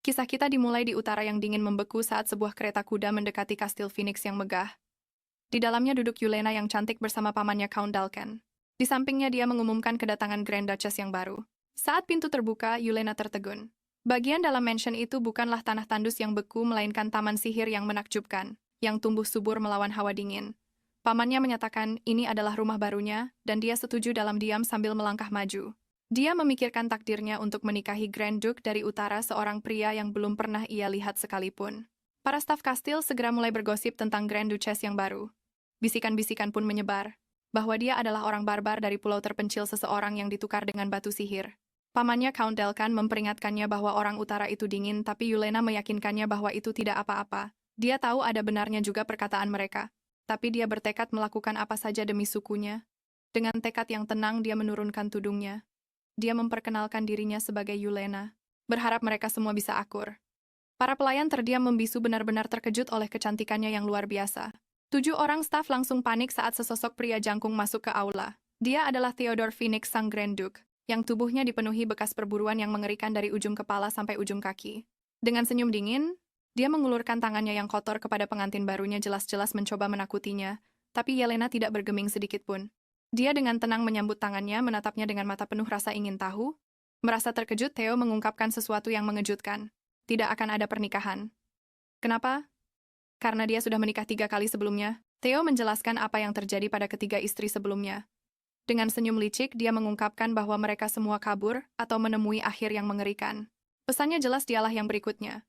Kisah kita dimulai di utara yang dingin membeku saat sebuah kereta kuda mendekati kastil Phoenix yang megah. Di dalamnya duduk Yelena yang cantik bersama pamannya Count Dalkan. Di sampingnya dia mengumumkan kedatangan Grand Duchess yang baru. Saat pintu terbuka, Yelena tertegun. Bagian dalam mansion itu bukanlah tanah tandus yang beku, melainkan taman sihir yang menakjubkan, yang tumbuh subur melawan hawa dingin. Pamannya menyatakan ini adalah rumah barunya, dan dia setuju dalam diam sambil melangkah maju. Dia memikirkan takdirnya untuk menikahi Grand Duke dari utara, seorang pria yang belum pernah ia lihat sekalipun. Para staf kastil segera mulai bergosip tentang Grand Duchess yang baru. Bisikan-bisikan pun menyebar, bahwa dia adalah orang barbar dari pulau terpencil, seseorang yang ditukar dengan batu sihir. Pamannya Count Dalkan memperingatkannya bahwa orang utara itu dingin, tapi Yelena meyakinkannya bahwa itu tidak apa-apa. Dia tahu ada benarnya juga perkataan mereka. Tapi dia bertekad melakukan apa saja demi sukunya. Dengan tekad yang tenang dia menurunkan tudungnya. Dia memperkenalkan dirinya sebagai Yelena, berharap mereka semua bisa akur. Para pelayan terdiam membisu, benar-benar terkejut oleh kecantikannya yang luar biasa. 7 orang staf langsung panik saat sesosok pria jangkung masuk ke aula. Dia adalah Theodore Phoenix, sang Grand Duke, yang tubuhnya dipenuhi bekas perburuan yang mengerikan dari ujung kepala sampai ujung kaki. Dengan senyum dingin, dia mengulurkan tangannya yang kotor kepada pengantin barunya, jelas-jelas mencoba menakutinya, tapi Yelena tidak bergeming sedikit pun. Dia dengan tenang menyambut tangannya, menatapnya dengan mata penuh rasa ingin tahu. Merasa terkejut, Theo mengungkapkan sesuatu yang mengejutkan. Tidak akan ada pernikahan. Kenapa? Karena dia sudah menikah 3 kali sebelumnya. Theo menjelaskan apa yang terjadi pada ketiga istri sebelumnya. Dengan senyum licik, dia mengungkapkan bahwa mereka semua kabur atau menemui akhir yang mengerikan. Pesannya jelas, dialah yang berikutnya.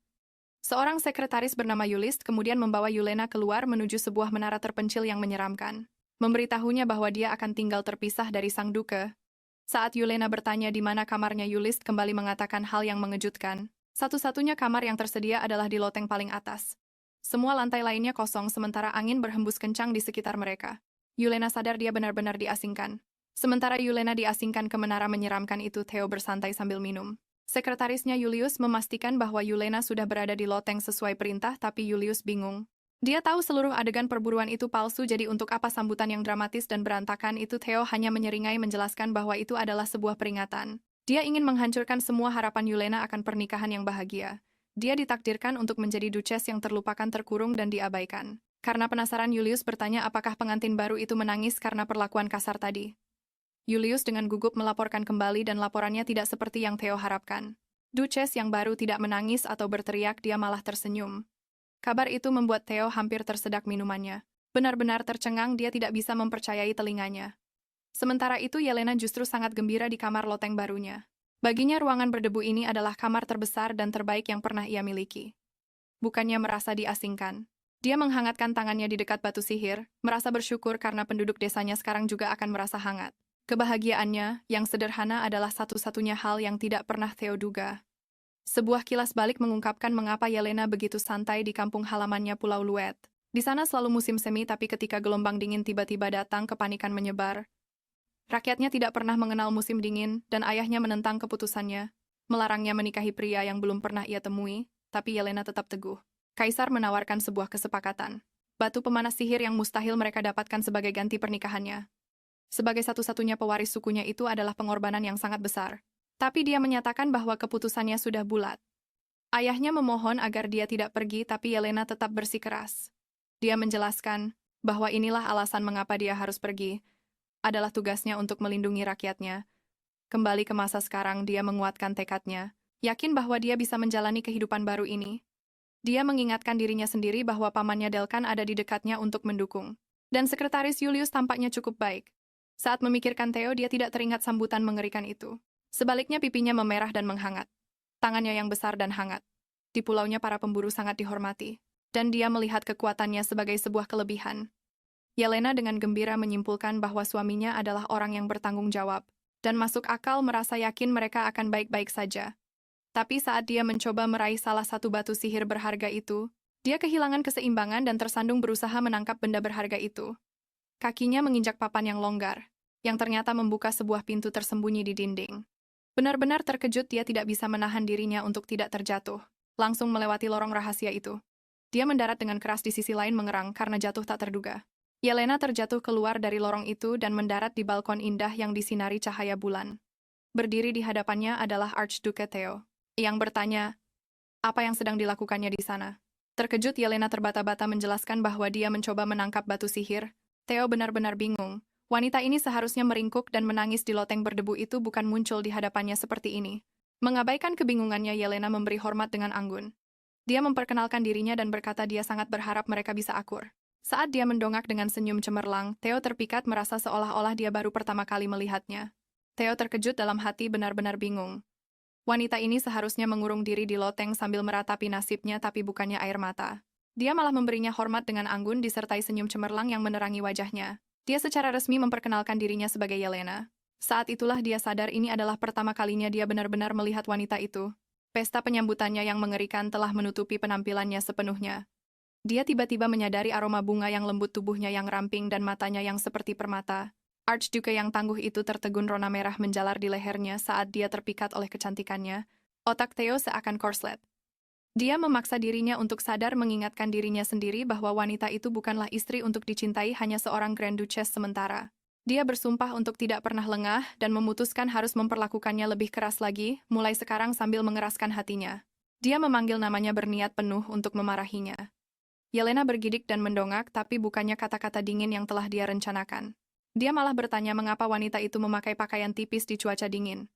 Seorang sekretaris bernama Yulist kemudian membawa Yelena keluar menuju sebuah menara terpencil yang menyeramkan. Memberitahunya bahwa dia akan tinggal terpisah dari sang duke. Saat Yelena bertanya di mana kamarnya, Yulist kembali mengatakan hal yang mengejutkan. Satu-satunya kamar yang tersedia adalah di loteng paling atas. Semua lantai lainnya kosong, sementara angin berhembus kencang di sekitar mereka. Yelena sadar dia benar-benar diasingkan. Sementara Yelena diasingkan ke menara menyeramkan itu, Theo bersantai sambil minum. Sekretarisnya Julius memastikan bahwa Yelena sudah berada di loteng sesuai perintah, tapi Julius bingung. Dia tahu seluruh adegan perburuan itu palsu, jadi untuk apa sambutan yang dramatis dan berantakan itu? Theo hanya menyeringai menjelaskan bahwa itu adalah sebuah peringatan. Dia ingin menghancurkan semua harapan Yelena akan pernikahan yang bahagia. Dia ditakdirkan untuk menjadi duchess yang terlupakan, terkurung, dan diabaikan. Karena penasaran, Julius bertanya apakah pengantin baru itu menangis karena perlakuan kasar tadi. Julius dengan gugup melaporkan kembali, dan laporannya tidak seperti yang Theo harapkan. Duchess yang baru tidak menangis atau berteriak, dia malah tersenyum. Kabar itu membuat Theo hampir tersedak minumannya. Benar-benar tercengang, dia tidak bisa mempercayai telinganya. Sementara itu Yelena justru sangat gembira di kamar loteng barunya. Baginya ruangan berdebu ini adalah kamar terbesar dan terbaik yang pernah ia miliki. Bukannya merasa diasingkan. Dia menghangatkan tangannya di dekat batu sihir, merasa bersyukur karena penduduk desanya sekarang juga akan merasa hangat. Kebahagiaannya, yang sederhana, adalah satu-satunya hal yang tidak pernah Theo duga. Sebuah kilas balik mengungkapkan mengapa Yelena begitu santai di kampung halamannya Pulau Luet. Di sana selalu musim semi, tapi ketika gelombang dingin tiba-tiba datang, kepanikan menyebar. Rakyatnya tidak pernah mengenal musim dingin, dan ayahnya menentang keputusannya, melarangnya menikahi pria yang belum pernah ia temui, tapi Yelena tetap teguh. Kaisar menawarkan sebuah kesepakatan. Batu pemanas sihir yang mustahil mereka dapatkan sebagai ganti pernikahannya. Sebagai satu-satunya pewaris sukunya, itu adalah pengorbanan yang sangat besar. Tapi dia menyatakan bahwa keputusannya sudah bulat. Ayahnya memohon agar dia tidak pergi, tapi Yelena tetap bersikeras. Dia menjelaskan bahwa inilah alasan mengapa dia harus pergi, adalah tugasnya untuk melindungi rakyatnya. Kembali ke masa sekarang, dia menguatkan tekadnya, yakin bahwa dia bisa menjalani kehidupan baru ini. Dia mengingatkan dirinya sendiri bahwa pamannya Dalkan ada di dekatnya untuk mendukung. Dan sekretaris Julius tampaknya cukup baik. Saat memikirkan Theo, dia tidak teringat sambutan mengerikan itu. Sebaliknya pipinya memerah dan menghangat. Tangannya yang besar dan hangat. Di pulaunya para pemburu sangat dihormati. Dan dia melihat kekuatannya sebagai sebuah kelebihan. Yelena dengan gembira menyimpulkan bahwa suaminya adalah orang yang bertanggung jawab, dan masuk akal merasa yakin mereka akan baik-baik saja. Tapi saat dia mencoba meraih salah satu batu sihir berharga itu, dia kehilangan keseimbangan dan tersandung berusaha menangkap benda berharga itu. Kakinya menginjak papan yang longgar, yang ternyata membuka sebuah pintu tersembunyi di dinding. Benar-benar terkejut, dia tidak bisa menahan dirinya untuk tidak terjatuh, langsung melewati lorong rahasia itu. Dia mendarat dengan keras, di sisi lain mengerang karena jatuh tak terduga. Yelena terjatuh keluar dari lorong itu dan mendarat di balkon indah yang disinari cahaya bulan. Berdiri di hadapannya adalah Archduke Theo, yang bertanya, Apa yang sedang dilakukannya di sana? Terkejut, Yelena terbata-bata menjelaskan bahwa dia mencoba menangkap batu sihir. Theo benar-benar bingung. Wanita ini seharusnya meringkuk dan menangis di loteng berdebu itu, bukan muncul di hadapannya seperti ini. Mengabaikan kebingungannya, Yelena memberi hormat dengan anggun. Dia memperkenalkan dirinya dan berkata dia sangat berharap mereka bisa akur. Saat dia mendongak dengan senyum cemerlang, Theo terpikat merasa seolah-olah dia baru pertama kali melihatnya. Theo terkejut dalam hati, benar-benar bingung. Wanita ini seharusnya mengurung diri di loteng sambil meratapi nasibnya, tapi bukannya air mata. Dia malah memberinya hormat dengan anggun disertai senyum cemerlang yang menerangi wajahnya. Dia secara resmi memperkenalkan dirinya sebagai Yelena. Saat itulah dia sadar ini adalah pertama kalinya dia benar-benar melihat wanita itu. Pesta penyambutannya yang mengerikan telah menutupi penampilannya sepenuhnya. Dia tiba-tiba menyadari aroma bunga yang lembut, tubuhnya yang ramping, dan matanya yang seperti permata. Archduke yang tangguh itu tertegun, rona merah menjalar di lehernya saat dia terpikat oleh kecantikannya. Otak Theo seakan korslet. Dia memaksa dirinya untuk sadar, mengingatkan dirinya sendiri bahwa wanita itu bukanlah istri untuk dicintai, hanya seorang Grand Duchess sementara. Dia bersumpah untuk tidak pernah lengah dan memutuskan harus memperlakukannya lebih keras lagi, mulai sekarang sambil mengeraskan hatinya. Dia memanggil namanya berniat penuh untuk memarahinya. Yelena bergidik dan mendongak, tapi bukannya kata-kata dingin yang telah dia rencanakan. Dia malah bertanya mengapa wanita itu memakai pakaian tipis di cuaca dingin.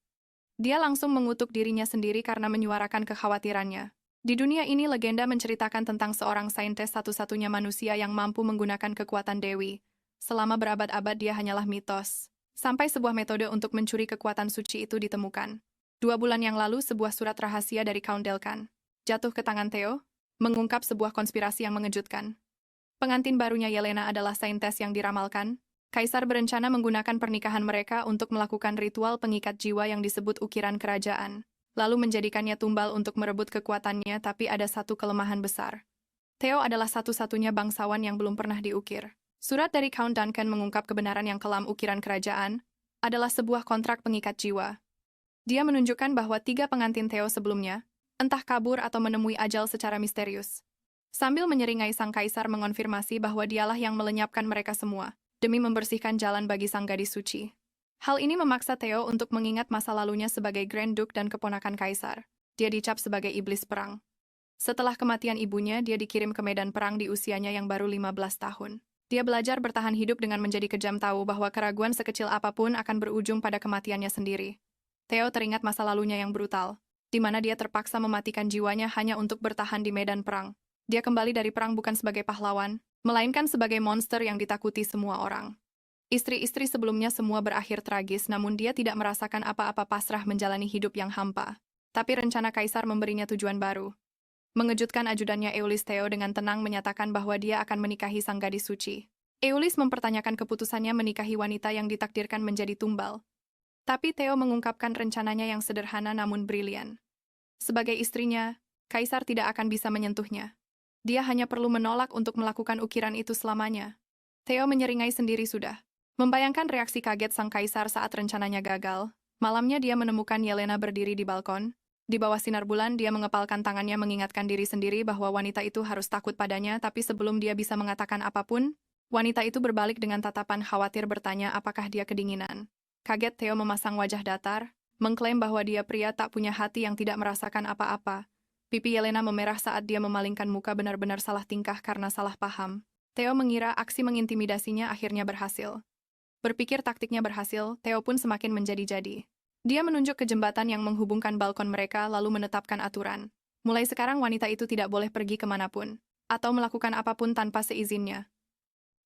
Dia langsung mengutuk dirinya sendiri karena menyuarakan kekhawatirannya. Di dunia ini, legenda menceritakan tentang seorang saintis satu-satunya manusia yang mampu menggunakan kekuatan dewi. Selama berabad-abad dia hanyalah mitos. Sampai sebuah metode untuk mencuri kekuatan suci itu ditemukan. 2 bulan yang lalu, sebuah surat rahasia dari Count Delkan jatuh ke tangan Theo, mengungkap sebuah konspirasi yang mengejutkan. Pengantin barunya Yelena adalah saintis yang diramalkan. Kaisar berencana menggunakan pernikahan mereka untuk melakukan ritual pengikat jiwa yang disebut ukiran kerajaan, lalu menjadikannya tumbal untuk merebut kekuatannya, tapi ada satu kelemahan besar. Theo adalah satu-satunya bangsawan yang belum pernah diukir. Surat dari Count Duncan mengungkap kebenaran yang kelam. Ukiran kerajaan adalah sebuah kontrak pengikat jiwa. Dia menunjukkan bahwa 3 pengantin Theo sebelumnya, entah kabur atau menemui ajal secara misterius. Sambil menyeringai, sang kaisar mengonfirmasi bahwa dialah yang melenyapkan mereka semua, demi membersihkan jalan bagi sang gadis suci. Hal ini memaksa Theo untuk mengingat masa lalunya sebagai Grand Duke dan keponakan kaisar. Dia dicap sebagai iblis perang. Setelah kematian ibunya, dia dikirim ke medan perang di usianya yang baru 15 tahun. Dia belajar bertahan hidup dengan menjadi kejam, tahu bahwa keraguan sekecil apapun akan berujung pada kematiannya sendiri. Theo teringat masa lalunya yang brutal, di mana dia terpaksa mematikan jiwanya hanya untuk bertahan di medan perang. Dia kembali dari perang bukan sebagai pahlawan, melainkan sebagai monster yang ditakuti semua orang. Istri-istri sebelumnya semua berakhir tragis, namun dia tidak merasakan apa-apa, pasrah menjalani hidup yang hampa. Tapi rencana kaisar memberinya tujuan baru. Mengejutkan ajudannya Eulis, Theo dengan tenang menyatakan bahwa dia akan menikahi sang gadis suci. Eulis mempertanyakan keputusannya menikahi wanita yang ditakdirkan menjadi tumbal. Tapi Theo mengungkapkan rencananya yang sederhana namun brilian. Sebagai istrinya, kaisar tidak akan bisa menyentuhnya. Dia hanya perlu menolak untuk melakukan ukiran itu selamanya. Theo menyeringai sendiri sudah. Membayangkan reaksi kaget sang kaisar saat rencananya gagal. Malamnya dia menemukan Yelena berdiri di balkon. Di bawah sinar bulan, dia mengepalkan tangannya mengingatkan diri sendiri bahwa wanita itu harus takut padanya, tapi sebelum dia bisa mengatakan apapun, wanita itu berbalik dengan tatapan khawatir bertanya apakah dia kedinginan. Kaget, Theo memasang wajah datar, mengklaim bahwa dia pria tak punya hati yang tidak merasakan apa-apa. Pipi Yelena memerah saat dia memalingkan muka, benar-benar salah tingkah karena salah paham. Theo mengira aksi mengintimidasinya akhirnya berhasil. Berpikir taktiknya berhasil, Theo pun semakin menjadi-jadi. Dia menunjuk ke jembatan yang menghubungkan balkon mereka lalu menetapkan aturan. Mulai sekarang wanita itu tidak boleh pergi kemanapun, atau melakukan apapun tanpa seizinnya.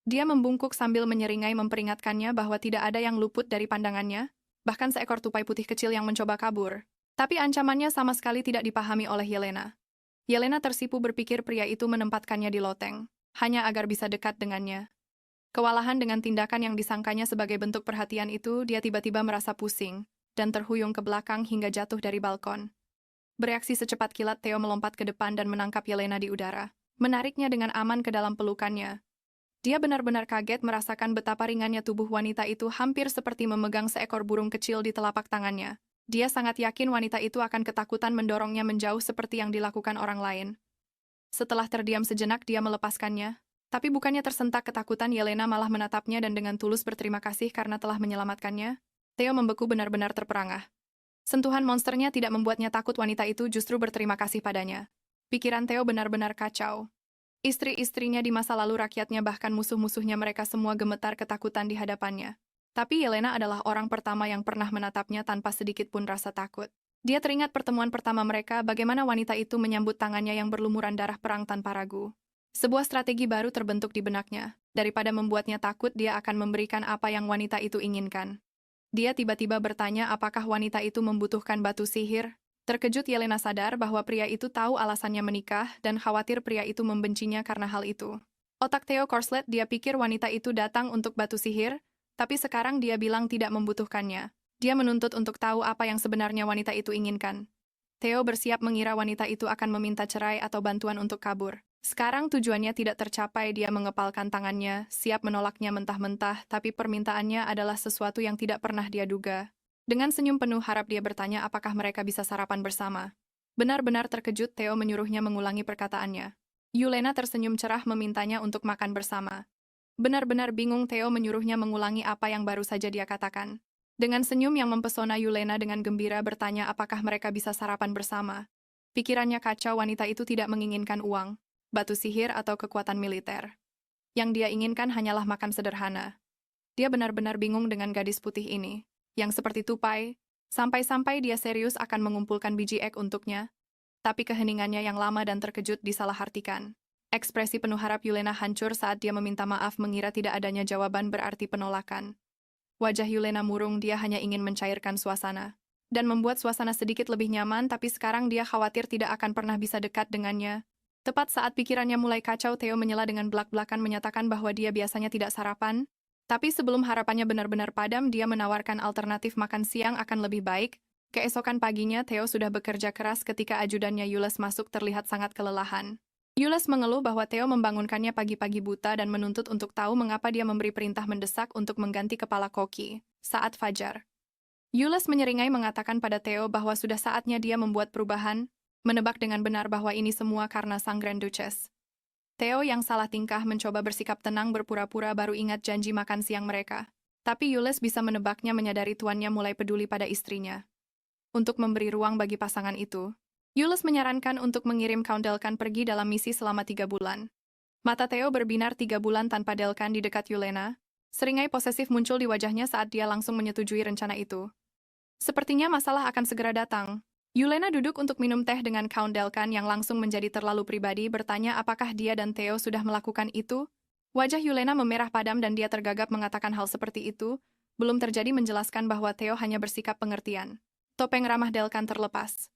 Dia membungkuk sambil menyeringai memperingatkannya bahwa tidak ada yang luput dari pandangannya, bahkan seekor tupai putih kecil yang mencoba kabur. Tapi ancamannya sama sekali tidak dipahami oleh Yelena. Yelena tersipu berpikir pria itu menempatkannya di loteng, hanya agar bisa dekat dengannya. Kewalahan dengan tindakan yang disangkanya sebagai bentuk perhatian itu, dia tiba-tiba merasa pusing dan terhuyung ke belakang hingga jatuh dari balkon. Bereaksi secepat kilat, Theo melompat ke depan dan menangkap Yelena di udara, menariknya dengan aman ke dalam pelukannya. Dia benar-benar kaget merasakan betapa ringannya tubuh wanita itu, hampir seperti memegang seekor burung kecil di telapak tangannya. Dia sangat yakin wanita itu akan ketakutan mendorongnya menjauh seperti yang dilakukan orang lain. Setelah terdiam sejenak, dia melepaskannya. Tapi bukannya tersentak ketakutan, Yelena malah menatapnya dan dengan tulus berterima kasih karena telah menyelamatkannya. Theo membeku, benar-benar terperangah. Sentuhan monsternya tidak membuatnya takut, wanita itu justru berterima kasih padanya. Pikiran Theo benar-benar kacau. Istri-istrinya di masa lalu, rakyatnya, bahkan musuh-musuhnya, mereka semua gemetar ketakutan di hadapannya. Tapi Yelena adalah orang pertama yang pernah menatapnya tanpa sedikit pun rasa takut. Dia teringat pertemuan pertama mereka, bagaimana wanita itu menyambut tangannya yang berlumuran darah perang tanpa ragu. Sebuah strategi baru terbentuk di benaknya. Daripada membuatnya takut, dia akan memberikan apa yang wanita itu inginkan. Dia tiba-tiba bertanya apakah wanita itu membutuhkan batu sihir. Terkejut, Yelena sadar bahwa pria itu tahu alasannya menikah dan khawatir pria itu membencinya karena hal itu. Otak Theo korslet, dia pikir wanita itu datang untuk batu sihir, tapi sekarang dia bilang tidak membutuhkannya. Dia menuntut untuk tahu apa yang sebenarnya wanita itu inginkan. Theo bersiap mengira wanita itu akan meminta cerai atau bantuan untuk kabur. Sekarang tujuannya tidak tercapai, dia mengepalkan tangannya, siap menolaknya mentah-mentah, tapi permintaannya adalah sesuatu yang tidak pernah dia duga. Dengan senyum penuh harap dia bertanya apakah mereka bisa sarapan bersama. Benar-benar terkejut, Theo menyuruhnya mengulangi perkataannya. Yulena tersenyum cerah memintanya untuk makan bersama. Benar-benar bingung, Theo menyuruhnya mengulangi apa yang baru saja dia katakan. Dengan senyum yang mempesona, Yulena dengan gembira bertanya apakah mereka bisa sarapan bersama. Pikirannya kacau, wanita itu tidak menginginkan uang, batu sihir atau kekuatan militer. Yang dia inginkan hanyalah makan sederhana. Dia benar-benar bingung dengan gadis putih ini, yang seperti tupai, sampai-sampai dia serius akan mengumpulkan biji ek untuknya. Tapi keheningannya yang lama dan terkejut disalahartikan. Ekspresi penuh harap Yulena hancur saat dia meminta maaf, mengira tidak adanya jawaban berarti penolakan. Wajah Yulena murung, dia hanya ingin mencairkan suasana dan membuat suasana sedikit lebih nyaman, tapi sekarang dia khawatir tidak akan pernah bisa dekat dengannya. Tepat saat pikirannya mulai kacau, Theo menyela dengan belak-belakan menyatakan bahwa dia biasanya tidak sarapan, tapi sebelum harapannya benar-benar padam, dia menawarkan alternatif makan siang akan lebih baik. Keesokan paginya, Theo sudah bekerja keras ketika ajudannya Yules masuk terlihat sangat kelelahan. Yules mengeluh bahwa Theo membangunkannya pagi-pagi buta dan menuntut untuk tahu mengapa dia memberi perintah mendesak untuk mengganti kepala koki saat fajar. Yules menyeringai mengatakan pada Theo bahwa sudah saatnya dia membuat perubahan, menebak dengan benar bahwa ini semua karena sang Grand Duchess. Theo yang salah tingkah mencoba bersikap tenang, berpura-pura baru ingat janji makan siang mereka. Tapi Yules bisa menebaknya menyadari tuannya mulai peduli pada istrinya. Untuk memberi ruang bagi pasangan itu, Yules menyarankan untuk mengirim Count Delkan pergi dalam misi selama 3 bulan. Mata Theo berbinar. 3 bulan tanpa Delkan di dekat Yulena. Seringai posesif muncul di wajahnya saat dia langsung menyetujui rencana itu. Sepertinya masalah akan segera datang. Yulena duduk untuk minum teh dengan Count Delkan yang langsung menjadi terlalu pribadi, bertanya apakah dia dan Theo sudah melakukan itu. Wajah Yulena memerah padam dan dia tergagap mengatakan hal seperti itu. Belum terjadi menjelaskan bahwa Theo hanya bersikap pengertian. Topeng ramah Delkan terlepas.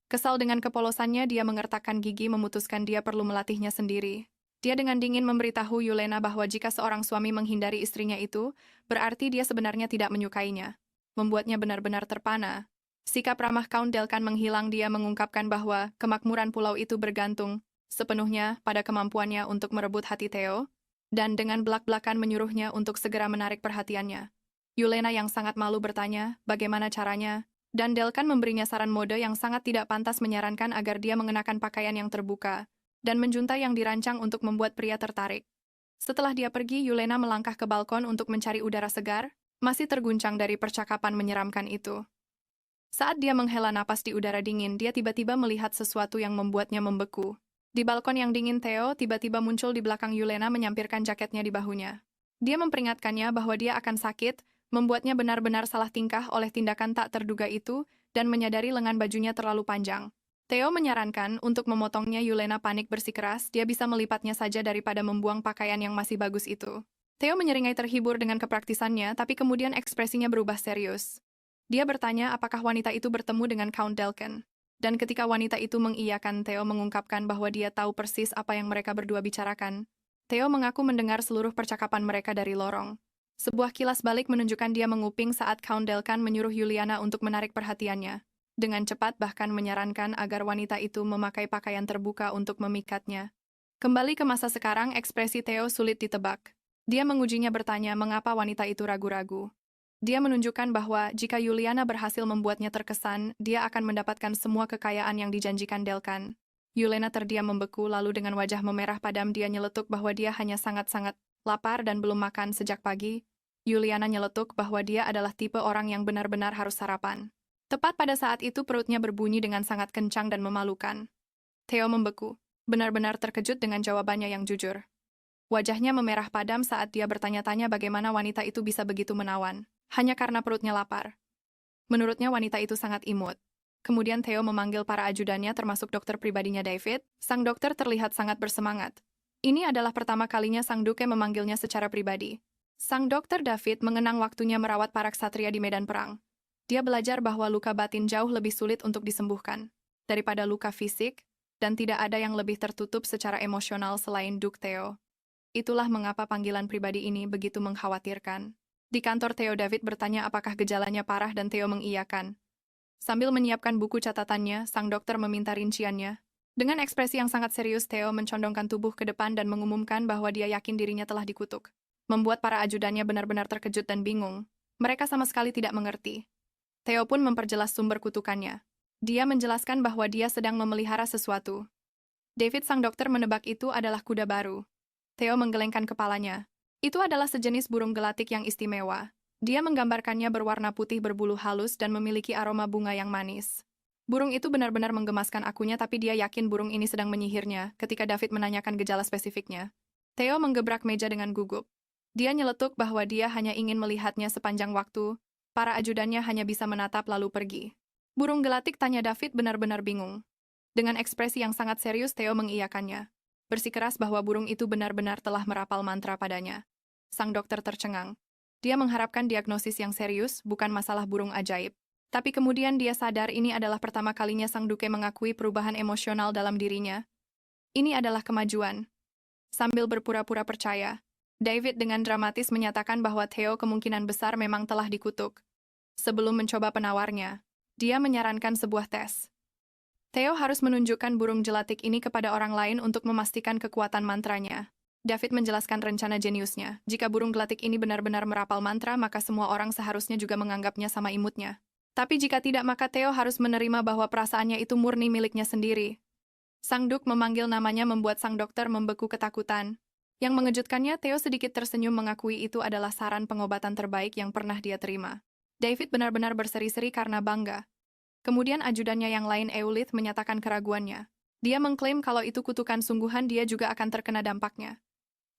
Kesal dengan kepolosannya, dia mengertakkan gigi memutuskan dia perlu melatihnya sendiri. Dia dengan dingin memberitahu Yulena bahwa jika seorang suami menghindari istrinya itu, berarti dia sebenarnya tidak menyukainya. Membuatnya benar-benar terpana. Sikap ramah Count Delkan menghilang, dia mengungkapkan bahwa kemakmuran pulau itu bergantung sepenuhnya pada kemampuannya untuk merebut hati Theo, dan dengan belak-belakan menyuruhnya untuk segera menarik perhatiannya. Yulena yang sangat malu bertanya bagaimana caranya, dan Delkan memberinya saran mode yang sangat tidak pantas, menyarankan agar dia mengenakan pakaian yang terbuka, dan menjuntai yang dirancang untuk membuat pria tertarik. Setelah dia pergi, Yulena melangkah ke balkon untuk mencari udara segar, masih terguncang dari percakapan menyeramkan itu. Saat dia menghela napas di udara dingin, dia tiba-tiba melihat sesuatu yang membuatnya membeku. Di balkon yang dingin, Theo tiba-tiba muncul di belakang Yulena menyampirkan jaketnya di bahunya. Dia memperingatkannya bahwa dia akan sakit, membuatnya benar-benar salah tingkah oleh tindakan tak terduga itu, dan menyadari lengan bajunya terlalu panjang. Theo menyarankan untuk memotongnya. Yulena panik bersikeras, dia bisa melipatnya saja daripada membuang pakaian yang masih bagus itu. Theo menyeringai terhibur dengan kepraktisannya, tapi kemudian ekspresinya berubah serius. Dia bertanya apakah wanita itu bertemu dengan Count Delkan. Dan ketika wanita itu mengiyakan, Theo mengungkapkan bahwa dia tahu persis apa yang mereka berdua bicarakan. Theo mengaku mendengar seluruh percakapan mereka dari lorong. Sebuah kilas balik menunjukkan dia menguping saat Count Delkan menyuruh Yuliana untuk menarik perhatiannya. Dengan cepat bahkan menyarankan agar wanita itu memakai pakaian terbuka untuk memikatnya. Kembali ke masa sekarang, ekspresi Theo sulit ditebak. Dia mengujinya bertanya mengapa wanita itu ragu-ragu. Dia menunjukkan bahwa jika Yuliana berhasil membuatnya terkesan, dia akan mendapatkan semua kekayaan yang dijanjikan Delkan. Yulena terdiam membeku, lalu dengan wajah memerah padam dia nyeletuk bahwa dia hanya sangat-sangat lapar dan belum makan sejak pagi. Yuliana nyeletuk bahwa dia adalah tipe orang yang benar-benar harus sarapan. Tepat pada saat itu perutnya berbunyi dengan sangat kencang dan memalukan. Theo membeku, benar-benar terkejut dengan jawabannya yang jujur. Wajahnya memerah padam saat dia bertanya-tanya bagaimana wanita itu bisa begitu menawan, hanya karena perutnya lapar. Menurutnya wanita itu sangat imut. Kemudian Theo memanggil para ajudannya termasuk dokter pribadinya David. Sang dokter terlihat sangat bersemangat. Ini adalah pertama kalinya sang duke memanggilnya secara pribadi. Sang dokter David mengenang waktunya merawat para ksatria di medan perang. Dia belajar bahwa luka batin jauh lebih sulit untuk disembuhkan daripada luka fisik, dan tidak ada yang lebih tertutup secara emosional selain Duke Theo. Itulah mengapa panggilan pribadi ini begitu mengkhawatirkan. Di kantor Theo, David bertanya apakah gejalanya parah dan Theo mengiyakan. Sambil menyiapkan buku catatannya, sang dokter meminta rinciannya. Dengan ekspresi yang sangat serius, Theo mencondongkan tubuh ke depan dan mengumumkan bahwa dia yakin dirinya telah dikutuk. Membuat para ajudannya benar-benar terkejut dan bingung. Mereka sama sekali tidak mengerti. Theo pun memperjelas sumber kutukannya. Dia menjelaskan bahwa dia sedang memelihara sesuatu. David sang dokter menebak itu adalah kuda baru. Theo menggelengkan kepalanya. Itu adalah sejenis burung gelatik yang istimewa. Dia menggambarkannya berwarna putih berbulu halus dan memiliki aroma bunga yang manis. Burung itu benar-benar menggemaskan akunya, tapi dia yakin burung ini sedang menyihirnya ketika David menanyakan gejala spesifiknya. Theo menggebrak meja dengan gugup. Dia nyeletuk bahwa dia hanya ingin melihatnya sepanjang waktu. Para ajudannya hanya bisa menatap lalu pergi. Burung gelatik, tanya David benar-benar bingung. Dengan ekspresi yang sangat serius, Theo mengiyakannya. Bersikeras bahwa burung itu benar-benar telah merapal mantra padanya. Sang dokter tercengang. Dia mengharapkan diagnosis yang serius, bukan masalah burung ajaib. Tapi kemudian dia sadar ini adalah pertama kalinya sang duke mengakui perubahan emosional dalam dirinya. Ini adalah kemajuan. Sambil berpura-pura percaya, David dengan dramatis menyatakan bahwa Theo kemungkinan besar memang telah dikutuk. Sebelum mencoba penawarnya, dia menyarankan sebuah tes. Theo harus menunjukkan burung gelatik ini kepada orang lain untuk memastikan kekuatan mantranya. David menjelaskan rencana jeniusnya. Jika burung gelatik ini benar-benar merapal mantra, maka semua orang seharusnya juga menganggapnya sama imutnya. Tapi jika tidak, maka Theo harus menerima bahwa perasaannya itu murni miliknya sendiri. Sang Duk memanggil namanya membuat sang dokter membeku ketakutan. Yang mengejutkannya, Theo sedikit tersenyum mengakui itu adalah saran pengobatan terbaik yang pernah dia terima. David benar-benar berseri-seri karena bangga. Kemudian ajudannya yang lain, Eulith, menyatakan keraguannya. Dia mengklaim kalau itu kutukan sungguhan, dia juga akan terkena dampaknya.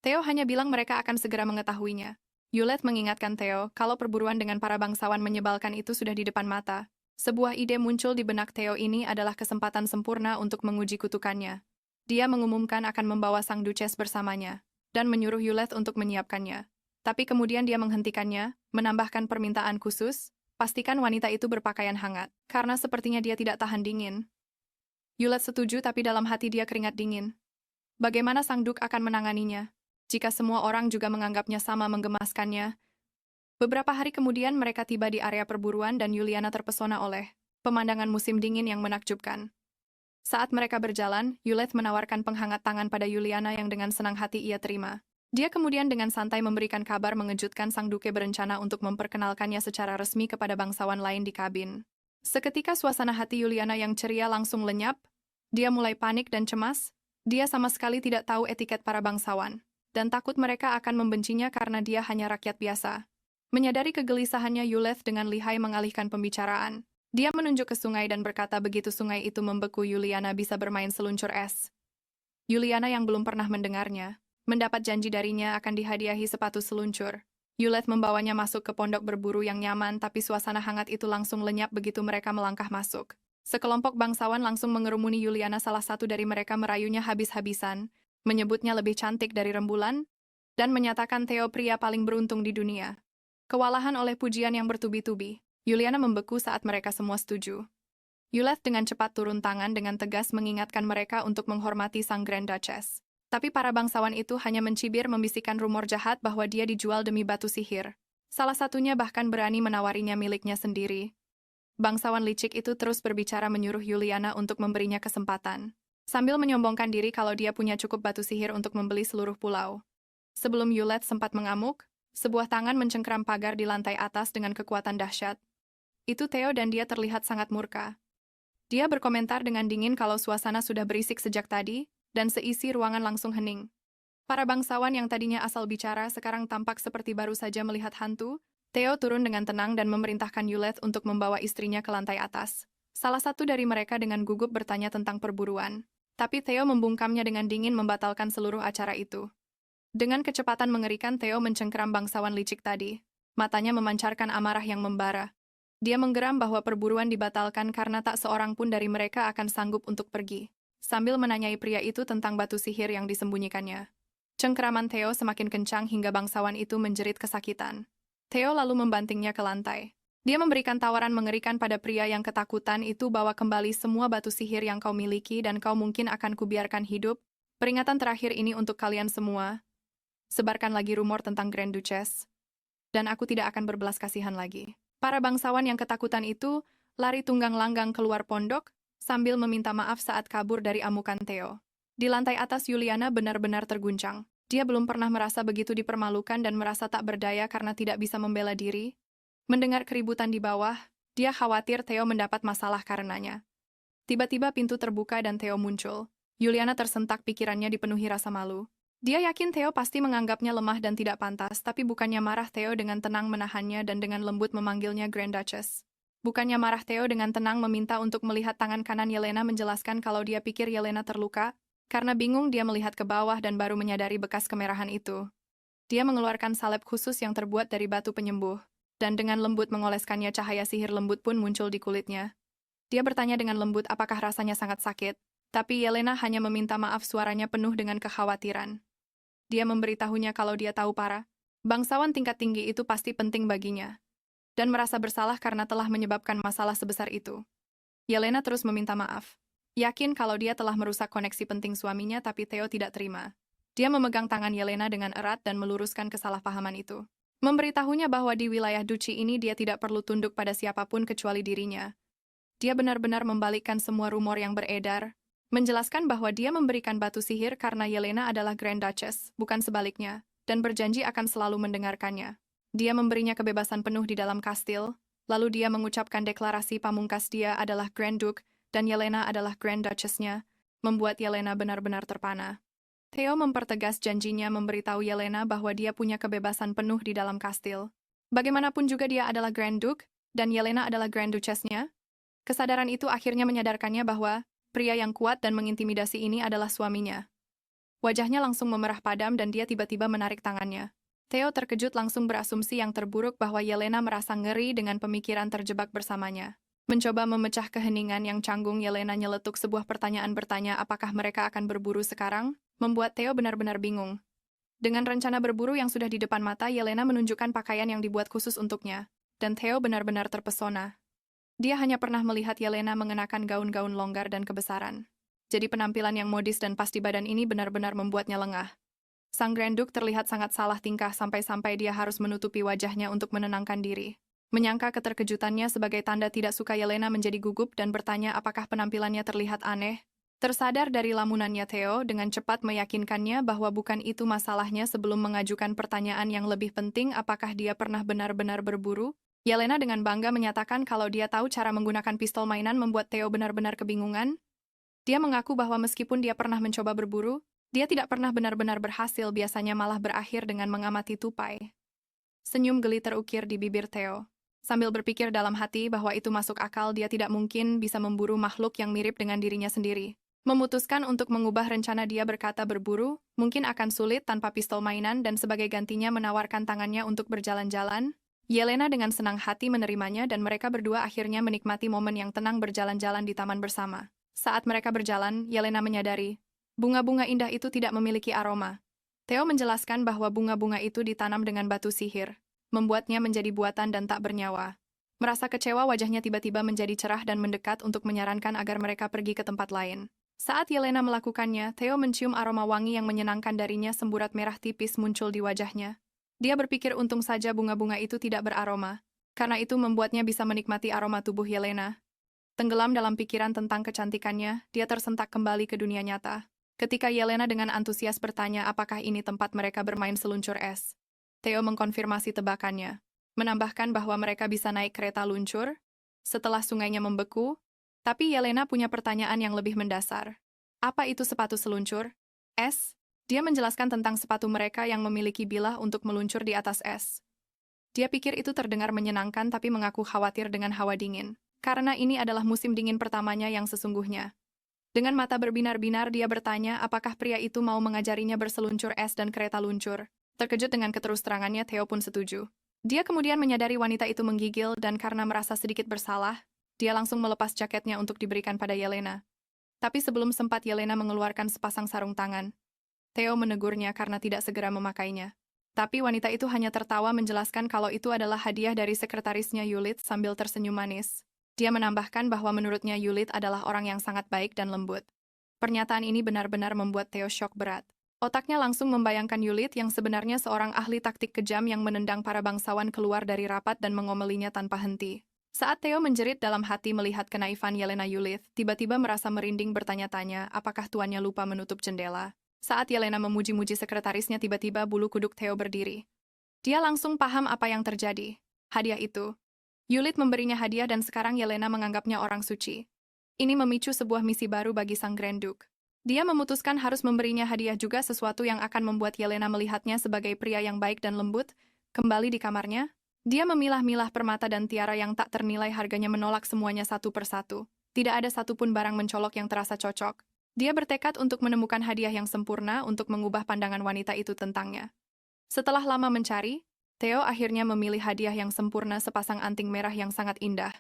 Theo hanya bilang mereka akan segera mengetahuinya. Yulet mengingatkan Theo kalau perburuan dengan para bangsawan menyebalkan itu sudah di depan mata. Sebuah ide muncul di benak Theo, ini adalah kesempatan sempurna untuk menguji kutukannya. Dia mengumumkan akan membawa sang Duchess bersamanya, dan menyuruh Yulet untuk menyiapkannya. Tapi kemudian dia menghentikannya, menambahkan permintaan khusus, pastikan wanita itu berpakaian hangat, karena sepertinya dia tidak tahan dingin. Yulet setuju, tapi dalam hati dia keringat dingin. Bagaimana sang Duk akan menanganinya jika semua orang juga menganggapnya sama menggemaskannya? Beberapa hari kemudian mereka tiba di area perburuan dan Yuliana terpesona oleh pemandangan musim dingin yang menakjubkan. Saat mereka berjalan, Yulet menawarkan penghangat tangan pada Yuliana yang dengan senang hati ia terima. Dia kemudian dengan santai memberikan kabar mengejutkan sang duke berencana untuk memperkenalkannya secara resmi kepada bangsawan lain di kabin. Seketika suasana hati Yuliana yang ceria langsung lenyap. Dia mulai panik dan cemas. Dia sama sekali tidak tahu etiket para bangsawan, dan takut mereka akan membencinya karena dia hanya rakyat biasa. Menyadari kegelisahannya, Yulet dengan lihai mengalihkan pembicaraan. Dia menunjuk ke sungai dan berkata begitu sungai itu membeku, Yuliana bisa bermain seluncur es. Yuliana yang belum pernah mendengarnya, mendapat janji darinya akan dihadiahi sepatu seluncur. Yulet membawanya masuk ke pondok berburu yang nyaman, tapi suasana hangat itu langsung lenyap begitu mereka melangkah masuk. Sekelompok bangsawan langsung mengerumuni Yuliana, salah satu dari mereka merayunya habis-habisan, menyebutnya lebih cantik dari rembulan, dan menyatakan Theo pria paling beruntung di dunia. Kewalahan oleh pujian yang bertubi-tubi, Yuliana membeku saat mereka semua setuju. Yulet dengan cepat turun tangan dengan tegas mengingatkan mereka untuk menghormati sang Grand Duchess. Tapi para bangsawan itu hanya mencibir, membisikkan rumor jahat bahwa dia dijual demi batu sihir. Salah satunya bahkan berani menawarinya miliknya sendiri. Bangsawan licik itu terus berbicara menyuruh Yuliana untuk memberinya kesempatan, sambil menyombongkan diri kalau dia punya cukup batu sihir untuk membeli seluruh pulau. Sebelum Yulet sempat mengamuk, sebuah tangan mencengkeram pagar di lantai atas dengan kekuatan dahsyat. Itu Theo dan dia terlihat sangat murka. Dia berkomentar dengan dingin kalau suasana sudah berisik sejak tadi, dan seisi ruangan langsung hening. Para bangsawan yang tadinya asal bicara sekarang tampak seperti baru saja melihat hantu. Theo turun dengan tenang dan memerintahkan Yulet untuk membawa istrinya ke lantai atas. Salah satu dari mereka dengan gugup bertanya tentang perburuan. Tapi Theo membungkamnya dengan dingin membatalkan seluruh acara itu. Dengan kecepatan mengerikan, Theo mencengkeram bangsawan licik tadi. Matanya memancarkan amarah yang membara. Dia menggeram bahwa perburuan dibatalkan karena tak seorang pun dari mereka akan sanggup untuk pergi. Sambil menanyai pria itu tentang batu sihir yang disembunyikannya. Cengkeraman Theo semakin kencang hingga bangsawan itu menjerit kesakitan. Theo lalu membantingnya ke lantai. Dia memberikan tawaran mengerikan pada pria yang ketakutan itu, bawa kembali semua batu sihir yang kau miliki dan kau mungkin akan kubiarkan hidup. Peringatan terakhir ini untuk kalian semua. Sebarkan lagi rumor tentang Grand Duchess. Dan aku tidak akan berbelas kasihan lagi. Para bangsawan yang ketakutan itu lari tunggang langgang keluar pondok sambil meminta maaf saat kabur dari amukan Theo. Di lantai atas, Juliana benar-benar terguncang. Dia belum pernah merasa begitu dipermalukan dan merasa tak berdaya karena tidak bisa membela diri. Mendengar keributan di bawah, dia khawatir Theo mendapat masalah karenanya. Tiba-tiba pintu terbuka dan Theo muncul. Juliana tersentak, pikirannya dipenuhi rasa malu. Dia yakin Theo pasti menganggapnya lemah dan tidak pantas, tapi bukannya marah, Theo dengan tenang menahannya dan dengan lembut memanggilnya Grand Duchess. Bukannya marah, Theo dengan tenang meminta untuk melihat tangan kanan Yelena, menjelaskan kalau dia pikir Yelena terluka. Karena bingung, dia melihat ke bawah dan baru menyadari bekas kemerahan itu. Dia mengeluarkan salep khusus yang terbuat dari batu penyembuh, dan dengan lembut mengoleskannya. Cahaya sihir lembut pun muncul di kulitnya. Dia bertanya dengan lembut apakah rasanya sangat sakit, tapi Yelena hanya meminta maaf, suaranya penuh dengan kekhawatiran. Dia memberitahunya kalau dia tahu para bangsawan tingkat tinggi itu pasti penting baginya, dan merasa bersalah karena telah menyebabkan masalah sebesar itu. Yelena terus meminta maaf. Yakin kalau dia telah merusak koneksi penting suaminya, tapi Theo tidak terima. Dia memegang tangan Yelena dengan erat dan meluruskan kesalahpahaman itu. Memberitahunya bahwa di wilayah duchy ini dia tidak perlu tunduk pada siapapun kecuali dirinya. Dia benar-benar membalikkan semua rumor yang beredar, menjelaskan bahwa dia memberikan batu sihir karena Yelena adalah Grand Duchess, bukan sebaliknya, dan berjanji akan selalu mendengarkannya. Dia memberinya kebebasan penuh di dalam kastil, lalu dia mengucapkan deklarasi pamungkas dia adalah Grand Duke, dan Yelena adalah Grand Duchess-nya, membuat Yelena benar-benar terpana. Theo mempertegas janjinya, memberitahu Yelena bahwa dia punya kebebasan penuh di dalam kastil. Bagaimanapun juga dia adalah Grand Duke, dan Yelena adalah Grand Duchess-nya. Kesadaran itu akhirnya menyadarkannya bahwa pria yang kuat dan mengintimidasi ini adalah suaminya. Wajahnya langsung memerah padam dan dia tiba-tiba menarik tangannya. Theo terkejut, langsung berasumsi yang terburuk bahwa Yelena merasa ngeri dengan pemikiran terjebak bersamanya. Mencoba memecah keheningan yang canggung, Yelena nyeletuk sebuah pertanyaan, bertanya apakah mereka akan berburu sekarang, membuat Theo benar-benar bingung. Dengan rencana berburu yang sudah di depan mata, Yelena menunjukkan pakaian yang dibuat khusus untuknya, dan Theo benar-benar terpesona. Dia hanya pernah melihat Yelena mengenakan gaun-gaun longgar dan kebesaran. Jadi penampilan yang modis dan pas di badan ini benar-benar membuatnya lengah. Sang Grand Duke terlihat sangat salah tingkah sampai-sampai dia harus menutupi wajahnya untuk menenangkan diri. Menyangka keterkejutannya sebagai tanda tidak suka, Yelena menjadi gugup dan bertanya apakah penampilannya terlihat aneh. Tersadar dari lamunannya, Theo dengan cepat meyakinkannya bahwa bukan itu masalahnya sebelum mengajukan pertanyaan yang lebih penting, apakah dia pernah benar-benar berburu? Yelena dengan bangga menyatakan kalau dia tahu cara menggunakan pistol mainan, membuat Theo benar-benar kebingungan. Dia mengaku bahwa meskipun dia pernah mencoba berburu, dia tidak pernah benar-benar berhasil, biasanya malah berakhir dengan mengamati tupai. Senyum geli terukir di bibir Theo. Sambil berpikir dalam hati bahwa itu masuk akal, dia tidak mungkin bisa memburu makhluk yang mirip dengan dirinya sendiri. Memutuskan untuk mengubah rencana, dia berkata berburu mungkin akan sulit tanpa pistol mainan dan sebagai gantinya menawarkan tangannya untuk berjalan-jalan. Yelena dengan senang hati menerimanya dan mereka berdua akhirnya menikmati momen yang tenang berjalan-jalan di taman bersama. Saat mereka berjalan, Yelena menyadari bunga-bunga indah itu tidak memiliki aroma. Theo menjelaskan bahwa bunga-bunga itu ditanam dengan batu sihir, membuatnya menjadi buatan dan tak bernyawa. Merasa kecewa, wajahnya tiba-tiba menjadi cerah dan mendekat untuk menyarankan agar mereka pergi ke tempat lain. Saat Yelena melakukannya, Theo mencium aroma wangi yang menyenangkan darinya, semburat merah tipis muncul di wajahnya. Dia berpikir untung saja bunga-bunga itu tidak beraroma, karena itu membuatnya bisa menikmati aroma tubuh Yelena. Tenggelam dalam pikiran tentang kecantikannya, dia tersentak kembali ke dunia nyata. Ketika Yelena dengan antusias bertanya apakah ini tempat mereka bermain seluncur es. Theo mengkonfirmasi tebakannya, menambahkan bahwa mereka bisa naik kereta luncur setelah sungainya membeku, tapi Yelena punya pertanyaan yang lebih mendasar. Apa itu sepatu seluncur es? Dia menjelaskan tentang sepatu mereka yang memiliki bilah untuk meluncur di atas es. Dia pikir itu terdengar menyenangkan tapi mengaku khawatir dengan hawa dingin. Karena ini adalah musim dingin pertamanya yang sesungguhnya. Dengan mata berbinar-binar dia bertanya apakah pria itu mau mengajarinya berseluncur es dan kereta luncur. Terkejut dengan keterus-terangannya, Theo pun setuju. Dia kemudian menyadari wanita itu menggigil dan karena merasa sedikit bersalah, dia langsung melepas jaketnya untuk diberikan pada Yelena. Tapi sebelum sempat Yelena mengeluarkan sepasang sarung tangan, Theo menegurnya karena tidak segera memakainya. Tapi wanita itu hanya tertawa menjelaskan kalau itu adalah hadiah dari sekretarisnya Yulit sambil tersenyum manis. Dia menambahkan bahwa menurutnya Yulit adalah orang yang sangat baik dan lembut. Pernyataan ini benar-benar membuat Theo syok berat. Otaknya langsung membayangkan Yulit yang sebenarnya seorang ahli taktik kejam yang menendang para bangsawan keluar dari rapat dan mengomelinya tanpa henti. Saat Theo menjerit dalam hati melihat kenaifan Yelena Yulit, tiba-tiba merasa merinding bertanya-tanya apakah tuannya lupa menutup jendela. Saat Yelena memuji-muji sekretarisnya, tiba-tiba bulu kuduk Theo berdiri. Dia langsung paham apa yang terjadi. Hadiah itu. Yulit memberinya hadiah dan sekarang Yelena menganggapnya orang suci. Ini memicu sebuah misi baru bagi sang Grand Duke. Dia memutuskan harus memberinya hadiah juga, sesuatu yang akan membuat Yelena melihatnya sebagai pria yang baik dan lembut. Kembali di kamarnya, dia memilah-milah permata dan tiara yang tak ternilai harganya, menolak semuanya satu persatu. Tidak ada satupun barang mencolok yang terasa cocok. Dia bertekad untuk menemukan hadiah yang sempurna untuk mengubah pandangan wanita itu tentangnya. Setelah lama mencari, Theo akhirnya memilih hadiah yang sempurna, sepasang anting merah yang sangat indah.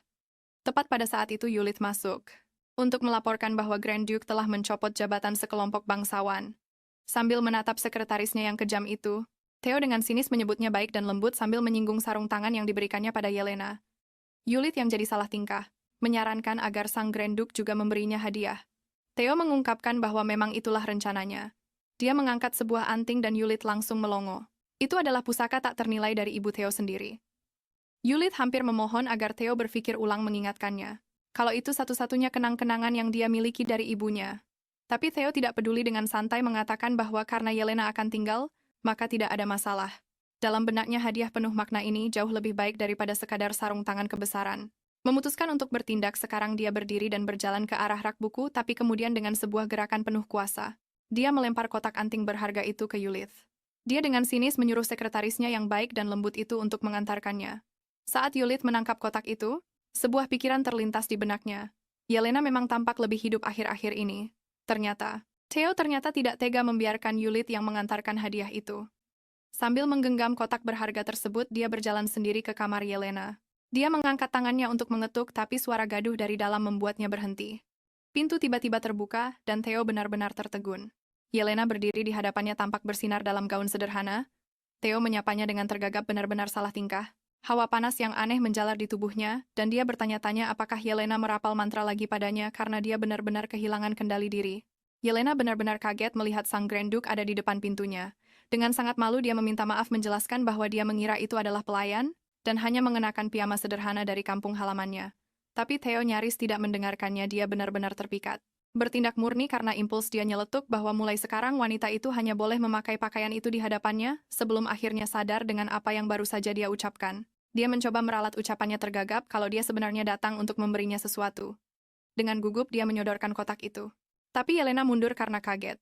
Tepat pada saat itu Yulit masuk untuk melaporkan bahwa Grand Duke telah mencopot jabatan sekelompok bangsawan. Sambil menatap sekretarisnya yang kejam itu, Theo dengan sinis menyebutnya baik dan lembut sambil menyinggung sarung tangan yang diberikannya pada Yelena. Yulit yang jadi salah tingkah, menyarankan agar sang Grand Duke juga memberinya hadiah. Theo mengungkapkan bahwa memang itulah rencananya. Dia mengangkat sebuah anting dan Yulit langsung melongo. Itu adalah pusaka tak ternilai dari ibu Theo sendiri. Yulit hampir memohon agar Theo berpikir ulang mengingatkannya. Kalau itu satu-satunya kenang-kenangan yang dia miliki dari ibunya. Tapi Theo tidak peduli, dengan santai mengatakan bahwa karena Yelena akan tinggal, maka tidak ada masalah. Dalam benaknya hadiah penuh makna ini jauh lebih baik daripada sekadar sarung tangan kebesaran. Memutuskan untuk bertindak, sekarang dia berdiri dan berjalan ke arah rak buku, tapi kemudian dengan sebuah gerakan penuh kuasa, dia melempar kotak anting berharga itu ke Yulit. Dia dengan sinis menyuruh sekretarisnya yang baik dan lembut itu untuk mengantarkannya. Saat Yulit menangkap kotak itu, sebuah pikiran terlintas di benaknya. Yelena memang tampak lebih hidup akhir-akhir ini. Theo ternyata tidak tega membiarkan Yulit yang mengantarkan hadiah itu. Sambil menggenggam kotak berharga tersebut, dia berjalan sendiri ke kamar Yelena. Dia mengangkat tangannya untuk mengetuk, tapi suara gaduh dari dalam membuatnya berhenti. Pintu tiba-tiba terbuka, dan Theo benar-benar tertegun. Yelena berdiri di hadapannya tampak bersinar dalam gaun sederhana. Theo menyapanya dengan tergagap, benar-benar salah tingkah. Hawa panas yang aneh menjalar di tubuhnya, dan dia bertanya-tanya apakah Yelena merapal mantra lagi padanya karena dia benar-benar kehilangan kendali diri. Yelena benar-benar kaget melihat sang Grand Duke ada di depan pintunya. Dengan sangat malu dia meminta maaf, menjelaskan bahwa dia mengira itu adalah pelayan, dan hanya mengenakan piyama sederhana dari kampung halamannya. Tapi Theo nyaris tidak mendengarkannya, dia benar-benar terpikat. Bertindak murni karena impuls, dia nyeletuk bahwa mulai sekarang wanita itu hanya boleh memakai pakaian itu di hadapannya, sebelum akhirnya sadar dengan apa yang baru saja dia ucapkan. Dia mencoba meralat ucapannya tergagap kalau dia sebenarnya datang untuk memberinya sesuatu. Dengan gugup dia menyodorkan kotak itu. Tapi Yelena mundur karena kaget.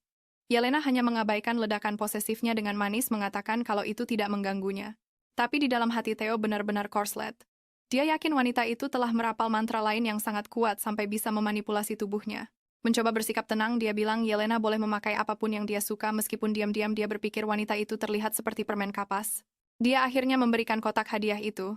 Yelena hanya mengabaikan ledakan posesifnya dengan manis mengatakan kalau itu tidak mengganggunya. Tapi di dalam hati Theo benar-benar korslet. Dia yakin wanita itu telah merapal mantra lain yang sangat kuat sampai bisa memanipulasi tubuhnya. Mencoba bersikap tenang, dia bilang Yelena boleh memakai apapun yang dia suka, meskipun diam-diam dia berpikir wanita itu terlihat seperti permen kapas. Dia akhirnya memberikan kotak hadiah itu.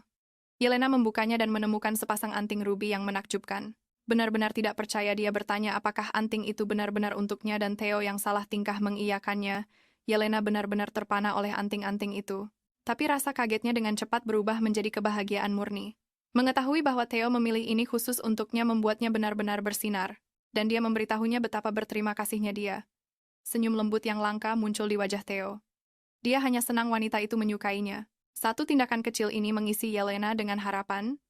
Yelena membukanya dan menemukan sepasang anting rubi yang menakjubkan. Benar-benar tidak percaya dia bertanya apakah anting itu benar-benar untuknya, dan Theo yang salah tingkah mengiyakannya. Yelena benar-benar terpana oleh anting-anting itu. Tapi rasa kagetnya dengan cepat berubah menjadi kebahagiaan murni. Mengetahui bahwa Theo memilih ini khusus untuknya membuatnya benar-benar bersinar, dan dia memberitahunya betapa berterima kasihnya dia. Senyum lembut yang langka muncul di wajah Theo. Dia hanya senang wanita itu menyukainya. Satu tindakan kecil ini mengisi Yelena dengan harapan.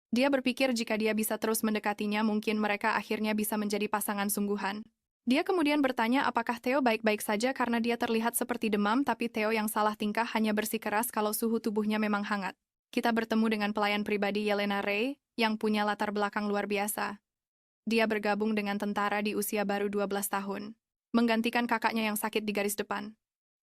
Dia berpikir jika dia bisa terus mendekatinya, mungkin mereka akhirnya bisa menjadi pasangan sungguhan. Dia kemudian bertanya apakah Theo baik-baik saja karena dia terlihat seperti demam, tapi Theo yang salah tingkah hanya bersikeras kalau suhu tubuhnya memang hangat. Kita bertemu dengan pelayan pribadi Yelena Ray, yang punya latar belakang luar biasa. Dia bergabung dengan tentara di usia baru 12 tahun, menggantikan kakaknya yang sakit di garis depan.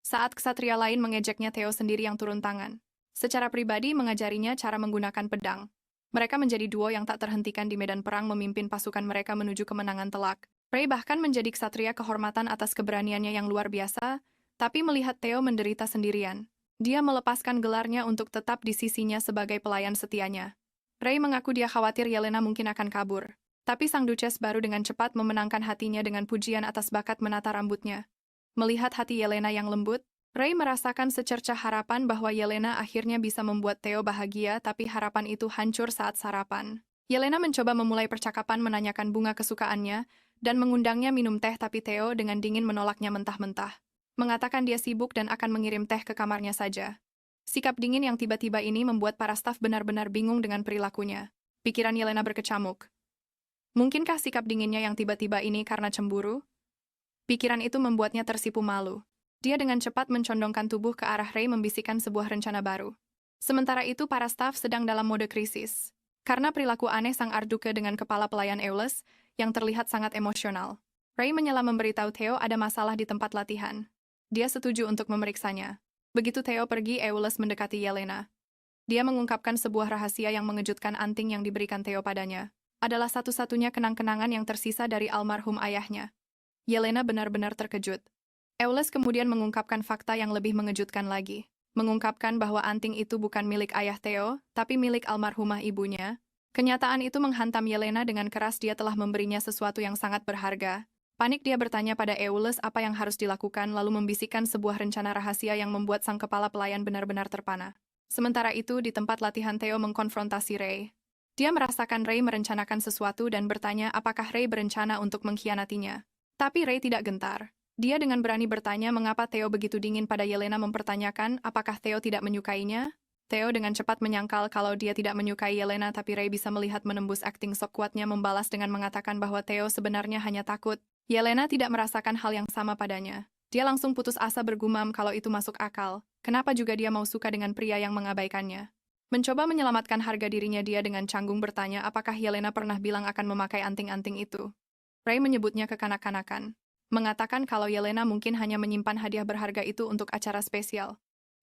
Saat ksatria lain mengejeknya, Theo sendiri yang turun tangan. Secara pribadi mengajarinya cara menggunakan pedang. Mereka menjadi duo yang tak terhentikan di medan perang memimpin pasukan mereka menuju kemenangan telak. Ray bahkan menjadi ksatria kehormatan atas keberaniannya yang luar biasa, tapi melihat Theo menderita sendirian. Dia melepaskan gelarnya untuk tetap di sisinya sebagai pelayan setianya. Ray mengaku dia khawatir Yelena mungkin akan kabur. Tapi sang Duchess baru dengan cepat memenangkan hatinya dengan pujian atas bakat menata rambutnya. Melihat hati Yelena yang lembut, Ray merasakan secercah harapan bahwa Yelena akhirnya bisa membuat Theo bahagia, tapi harapan itu hancur saat sarapan. Yelena mencoba memulai percakapan menanyakan bunga kesukaannya, dan mengundangnya minum teh, tapi Theo dengan dingin menolaknya mentah-mentah. Mengatakan dia sibuk dan akan mengirim teh ke kamarnya saja. Sikap dingin yang tiba-tiba ini membuat para staf benar-benar bingung dengan perilakunya. Pikiran Yelena berkecamuk. Mungkinkah sikap dinginnya yang tiba-tiba ini karena cemburu? Pikiran itu membuatnya tersipu malu. Dia dengan cepat mencondongkan tubuh ke arah Ray membisikkan sebuah rencana baru. Sementara itu para staf sedang dalam mode krisis. Karena perilaku aneh sang Arduke dengan kepala pelayan Eules, yang terlihat sangat emosional. Ray menyela memberitahu Theo ada masalah di tempat latihan. Dia setuju untuk memeriksanya. Begitu Theo pergi, Eules mendekati Yelena. Dia mengungkapkan sebuah rahasia yang mengejutkan. Anting yang diberikan Theo padanya adalah satu-satunya kenang-kenangan yang tersisa dari almarhum ayahnya. Yelena benar-benar terkejut. Eules kemudian mengungkapkan fakta yang lebih mengejutkan lagi. Mengungkapkan bahwa anting itu bukan milik ayah Theo, tapi milik almarhumah ibunya. Kenyataan itu menghantam Yelena dengan keras. Dia telah memberinya sesuatu yang sangat berharga. Panik dia bertanya pada Eules apa yang harus dilakukan, lalu membisikkan sebuah rencana rahasia yang membuat sang kepala pelayan benar-benar terpana. Sementara itu, di tempat latihan Theo mengkonfrontasi Ray. Dia merasakan Ray merencanakan sesuatu dan bertanya apakah Ray berencana untuk mengkhianatinya. Tapi Ray tidak gentar. Dia dengan berani bertanya mengapa Theo begitu dingin pada Yelena, mempertanyakan apakah Theo tidak menyukainya. Theo dengan cepat menyangkal kalau dia tidak menyukai Yelena, tapi Ray bisa melihat menembus akting sok kuatnya, membalas dengan mengatakan bahwa Theo sebenarnya hanya takut. Yelena tidak merasakan hal yang sama padanya. Dia langsung putus asa bergumam kalau itu masuk akal. Kenapa juga dia mau suka dengan pria yang mengabaikannya? Mencoba menyelamatkan harga dirinya, dia dengan canggung bertanya apakah Yelena pernah bilang akan memakai anting-anting itu. Ray menyebutnya kekanak-kanakan. Mengatakan kalau Yelena mungkin hanya menyimpan hadiah berharga itu untuk acara spesial.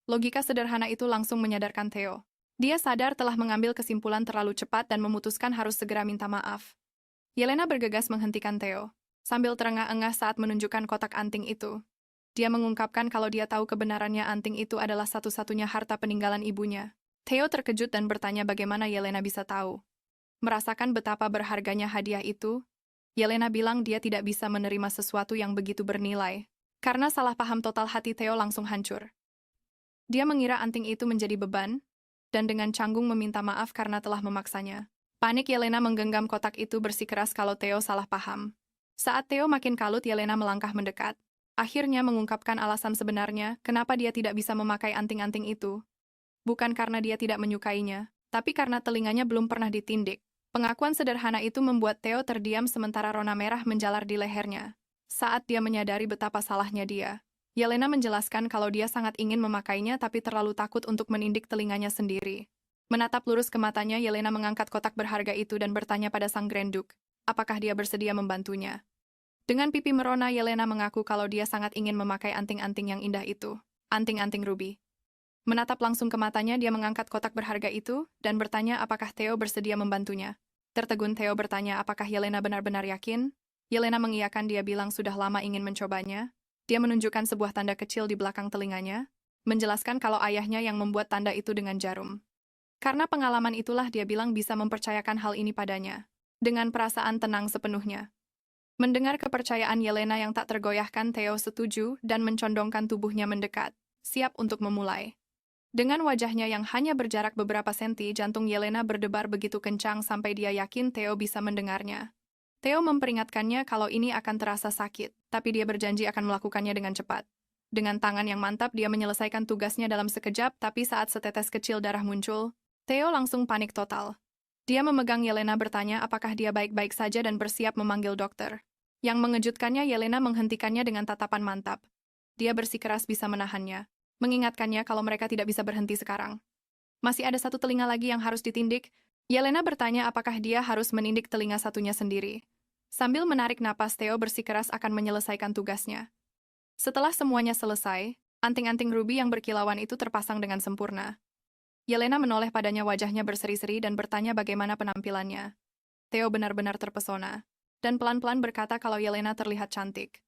Logika sederhana itu langsung menyadarkan Theo. Dia sadar telah mengambil kesimpulan terlalu cepat dan memutuskan harus segera minta maaf. Yelena bergegas menghentikan Theo, sambil terengah-engah saat menunjukkan kotak anting itu. Dia mengungkapkan kalau dia tahu kebenarannya anting itu adalah satu-satunya harta peninggalan ibunya. Theo terkejut dan bertanya bagaimana Yelena bisa tahu. Merasakan betapa berharganya hadiah itu, Yelena bilang dia tidak bisa menerima sesuatu yang begitu bernilai. Karena salah paham total, hati Theo langsung hancur. Dia mengira anting itu menjadi beban, dan dengan canggung meminta maaf karena telah memaksanya. Panik Yelena menggenggam kotak itu, bersikeras kalau Theo salah paham. Saat Theo makin kalut, Yelena melangkah mendekat. Akhirnya mengungkapkan alasan sebenarnya kenapa dia tidak bisa memakai anting-anting itu. Bukan karena dia tidak menyukainya, tapi karena telinganya belum pernah ditindik. Pengakuan sederhana itu membuat Theo terdiam sementara rona merah menjalar di lehernya. Saat dia menyadari betapa salahnya dia, Yelena menjelaskan kalau dia sangat ingin memakainya tapi terlalu takut untuk menindik telinganya sendiri. Menatap lurus ke matanya, Yelena mengangkat kotak berharga itu dan bertanya pada sang Grand Duke, apakah dia bersedia membantunya. Dengan pipi merona, Yelena mengaku kalau dia sangat ingin memakai anting-anting yang indah itu, anting-anting ruby. Menatap langsung ke matanya, dia mengangkat kotak berharga itu dan bertanya apakah Theo bersedia membantunya. Tertegun, Theo bertanya apakah Yelena benar-benar yakin. Yelena mengiyakan, dia bilang sudah lama ingin mencobanya. Dia menunjukkan sebuah tanda kecil di belakang telinganya, menjelaskan kalau ayahnya yang membuat tanda itu dengan jarum. Karena pengalaman itulah dia bilang bisa mempercayakan hal ini padanya. Dengan perasaan tenang sepenuhnya. Mendengar kepercayaan Yelena yang tak tergoyahkan, Theo setuju dan mencondongkan tubuhnya mendekat, siap untuk memulai. Dengan wajahnya yang hanya berjarak beberapa senti, jantung Yelena berdebar begitu kencang sampai dia yakin Theo bisa mendengarnya. Theo memperingatkannya kalau ini akan terasa sakit, tapi dia berjanji akan melakukannya dengan cepat. Dengan tangan yang mantap, dia menyelesaikan tugasnya dalam sekejap, tapi saat setetes kecil darah muncul, Theo langsung panik total. Dia memegang Yelena, bertanya apakah dia baik-baik saja dan bersiap memanggil dokter. Yang mengejutkannya, Yelena menghentikannya dengan tatapan mantap. Dia bersikeras bisa menahannya. Mengingatkannya kalau mereka tidak bisa berhenti sekarang. Masih ada satu telinga lagi yang harus ditindik. Yelena bertanya apakah dia harus menindik telinga satunya sendiri. Sambil menarik napas, Theo bersikeras akan menyelesaikan tugasnya. Setelah semuanya selesai, anting-anting ruby yang berkilauan itu terpasang dengan sempurna. Yelena menoleh padanya, wajahnya berseri-seri dan bertanya bagaimana penampilannya. Theo benar-benar terpesona, dan pelan-pelan berkata kalau Yelena terlihat cantik.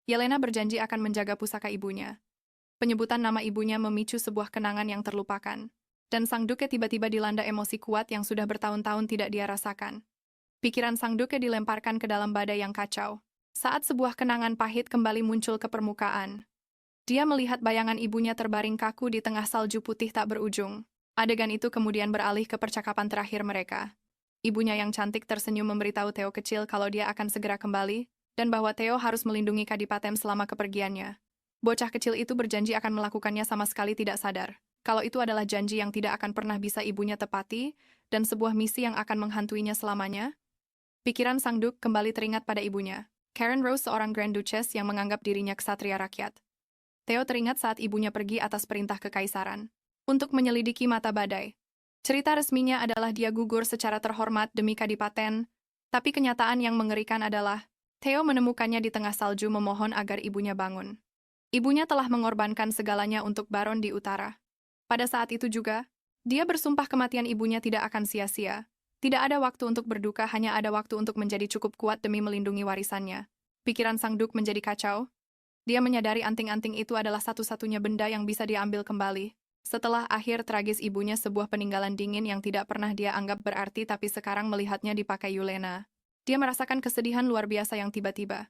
Yelena berjanji akan menjaga pusaka ibunya. Penyebutan nama ibunya memicu sebuah kenangan yang terlupakan. Dan Sang Duke tiba-tiba dilanda emosi kuat yang sudah bertahun-tahun tidak dia rasakan. Pikiran Sang Duke dilemparkan ke dalam badai yang kacau. Saat sebuah kenangan pahit kembali muncul ke permukaan. Dia melihat bayangan ibunya terbaring kaku di tengah salju putih tak berujung. Adegan itu kemudian beralih ke percakapan terakhir mereka. Ibunya yang cantik tersenyum memberitahu Theo kecil kalau dia akan segera kembali, dan bahwa Theo harus melindungi Kadipaten selama kepergiannya. Bocah kecil itu berjanji akan melakukannya sama sekali tidak sadar. Kalau itu adalah janji yang tidak akan pernah bisa ibunya tepati, dan sebuah misi yang akan menghantuinya selamanya. Pikiran Sang Duke kembali teringat pada ibunya. Karen Rose, seorang Grand Duchess yang menganggap dirinya ksatria rakyat. Theo teringat saat ibunya pergi atas perintah kekaisaran untuk menyelidiki mata badai. Cerita resminya adalah dia gugur secara terhormat demi Kadipaten, tapi kenyataan yang mengerikan adalah Theo menemukannya di tengah salju memohon agar ibunya bangun. Ibunya telah mengorbankan segalanya untuk Baron di utara. Pada saat itu juga, dia bersumpah kematian ibunya tidak akan sia-sia. Tidak ada waktu untuk berduka, hanya ada waktu untuk menjadi cukup kuat demi melindungi warisannya. Pikiran Sang Duke menjadi kacau. Dia menyadari anting-anting itu adalah satu-satunya benda yang bisa diambil kembali. Setelah akhir tragis ibunya, sebuah peninggalan dingin yang tidak pernah dia anggap berarti tapi sekarang melihatnya dipakai Yelena. Dia merasakan kesedihan luar biasa yang tiba-tiba.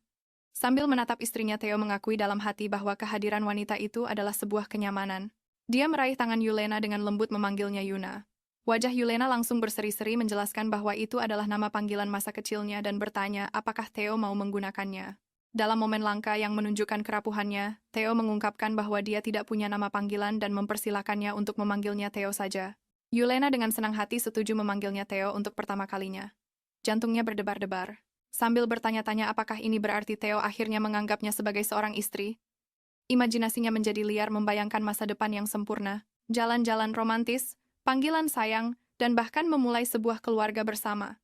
Sambil menatap istrinya, Theo mengakui dalam hati bahwa kehadiran wanita itu adalah sebuah kenyamanan. Dia meraih tangan Yelena dengan lembut memanggilnya Yuna. Wajah Yelena langsung berseri-seri menjelaskan bahwa itu adalah nama panggilan masa kecilnya dan bertanya apakah Theo mau menggunakannya. Dalam momen langka yang menunjukkan kerapuhannya, Theo mengungkapkan bahwa dia tidak punya nama panggilan dan mempersilakannya untuk memanggilnya Theo saja. Yelena dengan senang hati setuju memanggilnya Theo untuk pertama kalinya. Jantungnya berdebar-debar. Sambil bertanya-tanya apakah ini berarti Theo akhirnya menganggapnya sebagai seorang istri. Imajinasinya menjadi liar membayangkan masa depan yang sempurna, jalan-jalan romantis, panggilan sayang, dan bahkan memulai sebuah keluarga bersama.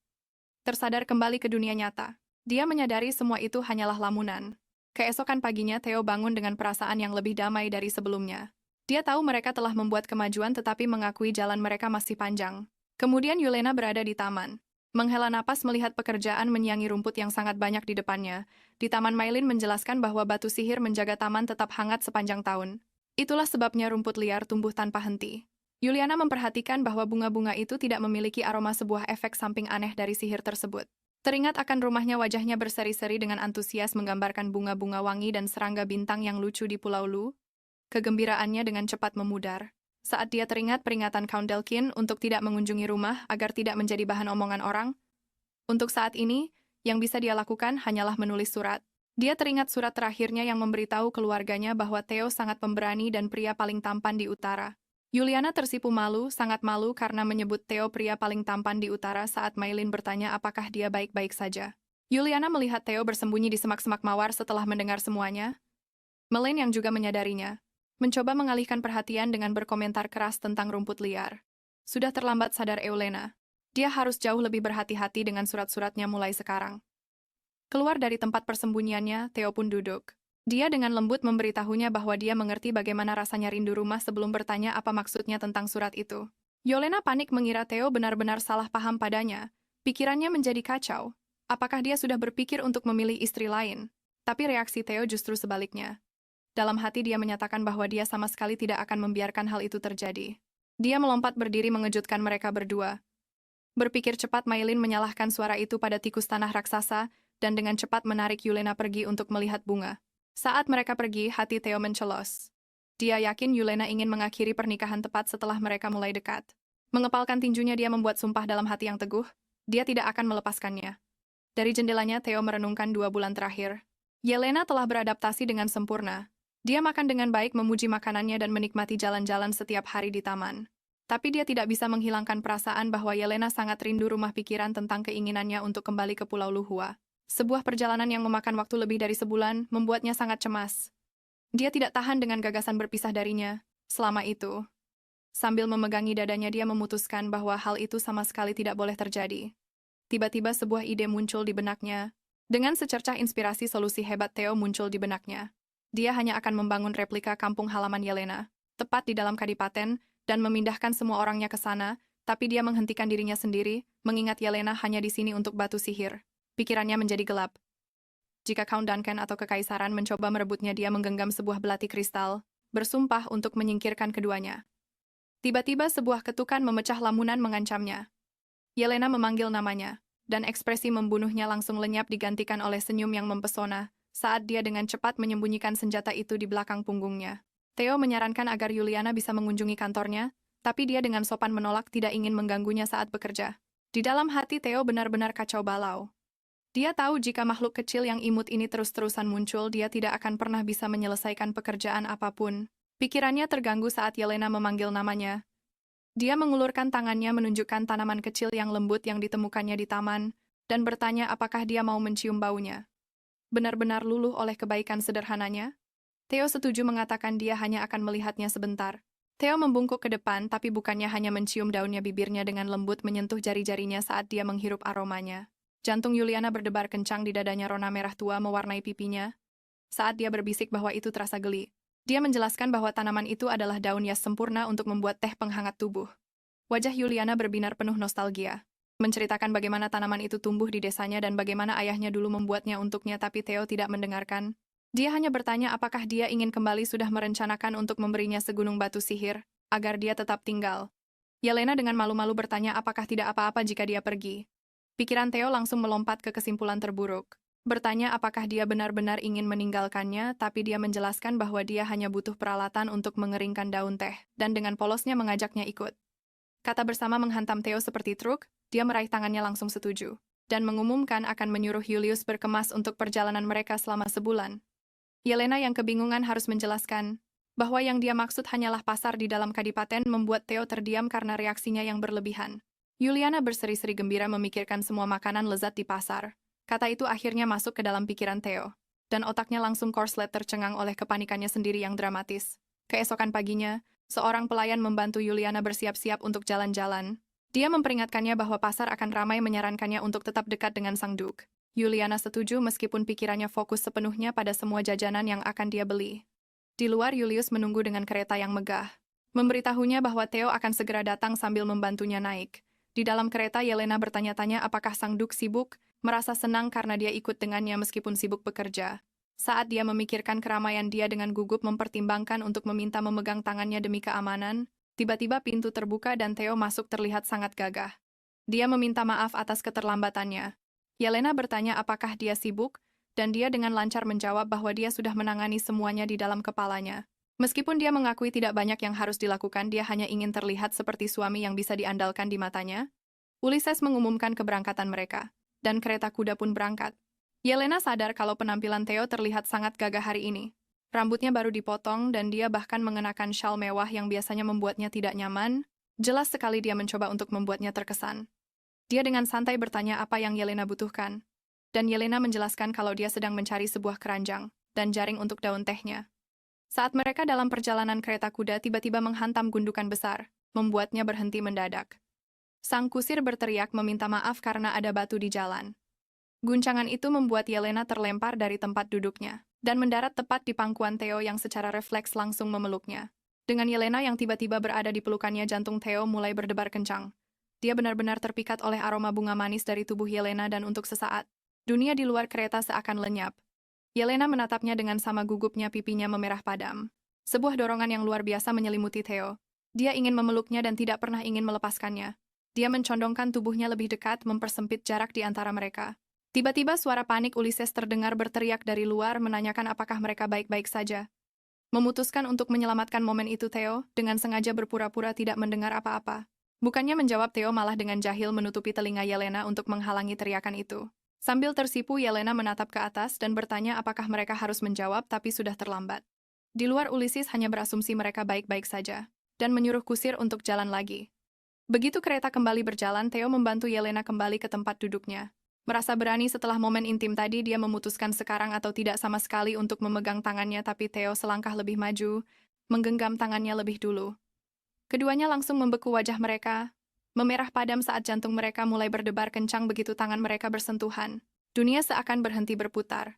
Tersadar kembali ke dunia nyata, dia menyadari semua itu hanyalah lamunan. Keesokan paginya Theo bangun dengan perasaan yang lebih damai dari sebelumnya. Dia tahu mereka telah membuat kemajuan tetapi mengakui jalan mereka masih panjang. Kemudian Yelena berada di taman. Menghela napas melihat pekerjaan menyiangi rumput yang sangat banyak di depannya. Di taman, Maylin menjelaskan bahwa batu sihir menjaga taman tetap hangat sepanjang tahun. Itulah sebabnya rumput liar tumbuh tanpa henti. Yuliana memperhatikan bahwa bunga-bunga itu tidak memiliki aroma, sebuah efek samping aneh dari sihir tersebut. Teringat akan rumahnya, wajahnya berseri-seri dengan antusias menggambarkan bunga-bunga wangi dan serangga bintang yang lucu di Pulau Lu. Kegembiraannya dengan cepat memudar. Saat dia teringat peringatan Count Delkin untuk tidak mengunjungi rumah agar tidak menjadi bahan omongan orang, untuk saat ini, yang bisa dia lakukan hanyalah menulis surat. Dia teringat surat terakhirnya yang memberitahu keluarganya bahwa Theo sangat pemberani dan pria paling tampan di utara. Yuliana tersipu malu, sangat malu karena menyebut Theo pria paling tampan di utara saat Maylin bertanya apakah dia baik-baik saja. Yuliana melihat Theo bersembunyi di semak-semak mawar setelah mendengar semuanya. Maylin yang juga menyadarinya, mencoba mengalihkan perhatian dengan berkomentar keras tentang rumput liar. Sudah terlambat, sadar Eulena. Dia harus jauh lebih berhati-hati dengan surat-suratnya mulai sekarang. Keluar dari tempat persembunyiannya, Theo pun duduk. Dia dengan lembut memberitahunya bahwa dia mengerti bagaimana rasanya rindu rumah sebelum bertanya apa maksudnya tentang surat itu. Yelena panik mengira Theo benar-benar salah paham padanya. Pikirannya menjadi kacau. Apakah dia sudah berpikir untuk memilih istri lain? Tapi reaksi Theo justru sebaliknya. Dalam hati dia menyatakan bahwa dia sama sekali tidak akan membiarkan hal itu terjadi. Dia melompat berdiri mengejutkan mereka berdua. Berpikir cepat, Maylin menyalahkan suara itu pada tikus tanah raksasa dan dengan cepat menarik Yelena pergi untuk melihat bunga. Saat mereka pergi, hati Theo mencelos. Dia yakin Yelena ingin mengakhiri pernikahan tepat setelah mereka mulai dekat. Mengepalkan tinjunya, dia membuat sumpah dalam hati yang teguh. Dia tidak akan melepaskannya. Dari jendelanya, Theo merenungkan 2 bulan terakhir. Yelena telah beradaptasi dengan sempurna. Dia makan dengan baik, memuji makanannya dan menikmati jalan-jalan setiap hari di taman. Tapi dia tidak bisa menghilangkan perasaan bahwa Yelena sangat rindu rumah, pikiran tentang keinginannya untuk kembali ke Pulau Luhua. Sebuah perjalanan yang memakan waktu lebih dari sebulan membuatnya sangat cemas. Dia tidak tahan dengan gagasan berpisah darinya. Selama itu, sambil memegangi dadanya, dia memutuskan bahwa hal itu sama sekali tidak boleh terjadi. Tiba-tiba sebuah ide muncul di benaknya. Dengan secercah inspirasi, solusi hebat Theo muncul di benaknya. Dia hanya akan membangun replika kampung halaman Yelena, tepat di dalam kadipaten, dan memindahkan semua orangnya ke sana, tapi dia menghentikan dirinya sendiri, mengingat Yelena hanya di sini untuk batu sihir. Pikirannya menjadi gelap. Jika Count Duncan atau Kekaisaran mencoba merebutnya, dia menggenggam sebuah belati kristal, bersumpah untuk menyingkirkan keduanya. Tiba-tiba sebuah ketukan memecah lamunan mengancamnya. Yelena memanggil namanya, dan ekspresi membunuhnya langsung lenyap digantikan oleh senyum yang mempesona saat dia dengan cepat menyembunyikan senjata itu di belakang punggungnya. Theo menyarankan agar Yuliana bisa mengunjungi kantornya, tapi dia dengan sopan menolak, tidak ingin mengganggunya saat bekerja. Di dalam hati Theo benar-benar kacau balau. Dia tahu jika makhluk kecil yang imut ini terus-terusan muncul, dia tidak akan pernah bisa menyelesaikan pekerjaan apapun. Pikirannya terganggu saat Yelena memanggil namanya. Dia mengulurkan tangannya menunjukkan tanaman kecil yang lembut yang ditemukannya di taman, dan bertanya apakah dia mau mencium baunya. Benar-benar luluh oleh kebaikan sederhananya. Theo setuju mengatakan dia hanya akan melihatnya sebentar. Theo membungkuk ke depan, tapi bukannya hanya mencium daunnya, bibirnya dengan lembut menyentuh jari-jarinya saat dia menghirup aromanya. Jantung Yuliana berdebar kencang di dadanya, rona merah tua mewarnai pipinya. Saat dia berbisik bahwa itu terasa geli. Dia menjelaskan bahwa tanaman itu adalah daun yas sempurna untuk membuat teh penghangat tubuh. Wajah Yuliana berbinar penuh nostalgia. Menceritakan bagaimana tanaman itu tumbuh di desanya dan bagaimana ayahnya dulu membuatnya untuknya, tapi Theo tidak mendengarkan. Dia hanya bertanya apakah dia ingin kembali, sudah merencanakan untuk memberinya segunung batu sihir, agar dia tetap tinggal. Yelena dengan malu-malu bertanya apakah tidak apa-apa jika dia pergi. Pikiran Theo langsung melompat ke kesimpulan terburuk. Bertanya apakah dia benar-benar ingin meninggalkannya, tapi dia menjelaskan bahwa dia hanya butuh peralatan untuk mengeringkan daun teh, dan dengan polosnya mengajaknya ikut. Kata bersama menghantam Theo seperti truk, dia meraih tangannya langsung setuju, dan mengumumkan akan menyuruh Julius berkemas untuk perjalanan mereka selama sebulan. Yelena yang kebingungan harus menjelaskan bahwa yang dia maksud hanyalah pasar di dalam kadipaten, membuat Theo terdiam karena reaksinya yang berlebihan. Yuliana berseri-seri gembira memikirkan semua makanan lezat di pasar. Kata itu akhirnya masuk ke dalam pikiran Theo, dan otaknya langsung korslet tercengang oleh kepanikannya sendiri yang dramatis. Keesokan paginya, seorang pelayan membantu Yuliana bersiap-siap untuk jalan-jalan. Dia memperingatkannya bahwa pasar akan ramai, menyarankannya untuk tetap dekat dengan sang Duke. Yuliana setuju meskipun pikirannya fokus sepenuhnya pada semua jajanan yang akan dia beli. Di luar, Julius menunggu dengan kereta yang megah, memberitahunya bahwa Theo akan segera datang sambil membantunya naik. Di dalam kereta, Yelena bertanya-tanya apakah sang Duke sibuk, merasa senang karena dia ikut dengannya meskipun sibuk bekerja. Saat dia memikirkan keramaian, dia dengan gugup mempertimbangkan untuk meminta memegang tangannya demi keamanan. Tiba-tiba pintu terbuka dan Theo masuk terlihat sangat gagah. Dia meminta maaf atas keterlambatannya. Yelena bertanya apakah dia sibuk, dan dia dengan lancar menjawab bahwa dia sudah menangani semuanya di dalam kepalanya. Meskipun dia mengakui tidak banyak yang harus dilakukan, dia hanya ingin terlihat seperti suami yang bisa diandalkan di matanya. Ulysses mengumumkan keberangkatan mereka, dan kereta kuda pun berangkat. Yelena sadar kalau penampilan Theo terlihat sangat gagah hari ini. Rambutnya baru dipotong dan dia bahkan mengenakan syal mewah yang biasanya membuatnya tidak nyaman. Jelas sekali dia mencoba untuk membuatnya terkesan. Dia dengan santai bertanya apa yang Yelena butuhkan. Dan Yelena menjelaskan kalau dia sedang mencari sebuah keranjang dan jaring untuk daun tehnya. Saat mereka dalam perjalanan, kereta kuda tiba-tiba menghantam gundukan besar, membuatnya berhenti mendadak. Sang kusir berteriak meminta maaf karena ada batu di jalan. Guncangan itu membuat Yelena terlempar dari tempat duduknya, dan mendarat tepat di pangkuan Theo yang secara refleks langsung memeluknya. Dengan Yelena yang tiba-tiba berada di pelukannya, jantung Theo mulai berdebar kencang. Dia benar-benar terpikat oleh aroma bunga manis dari tubuh Yelena dan untuk sesaat, dunia di luar kereta seakan lenyap. Yelena menatapnya dengan sama gugupnya, pipinya memerah padam. Sebuah dorongan yang luar biasa menyelimuti Theo. Dia ingin memeluknya dan tidak pernah ingin melepaskannya. Dia mencondongkan tubuhnya lebih dekat, mempersempit jarak di antara mereka. Tiba-tiba suara panik Ulysses terdengar berteriak dari luar, menanyakan apakah mereka baik-baik saja. Memutuskan untuk menyelamatkan momen itu, Theo dengan sengaja berpura-pura tidak mendengar apa-apa. Bukannya menjawab, Theo malah dengan jahil menutupi telinga Yelena untuk menghalangi teriakan itu. Sambil tersipu, Yelena menatap ke atas dan bertanya apakah mereka harus menjawab, tapi sudah terlambat. Di luar, Ulysses hanya berasumsi mereka baik-baik saja, dan menyuruh kusir untuk jalan lagi. Begitu kereta kembali berjalan, Theo membantu Yelena kembali ke tempat duduknya. Merasa berani setelah momen intim tadi, dia memutuskan sekarang atau tidak sama sekali untuk memegang tangannya, tapi Theo selangkah lebih maju, menggenggam tangannya lebih dulu. Keduanya langsung membeku, wajah mereka memerah padam saat jantung mereka mulai berdebar kencang begitu tangan mereka bersentuhan. Dunia seakan berhenti berputar.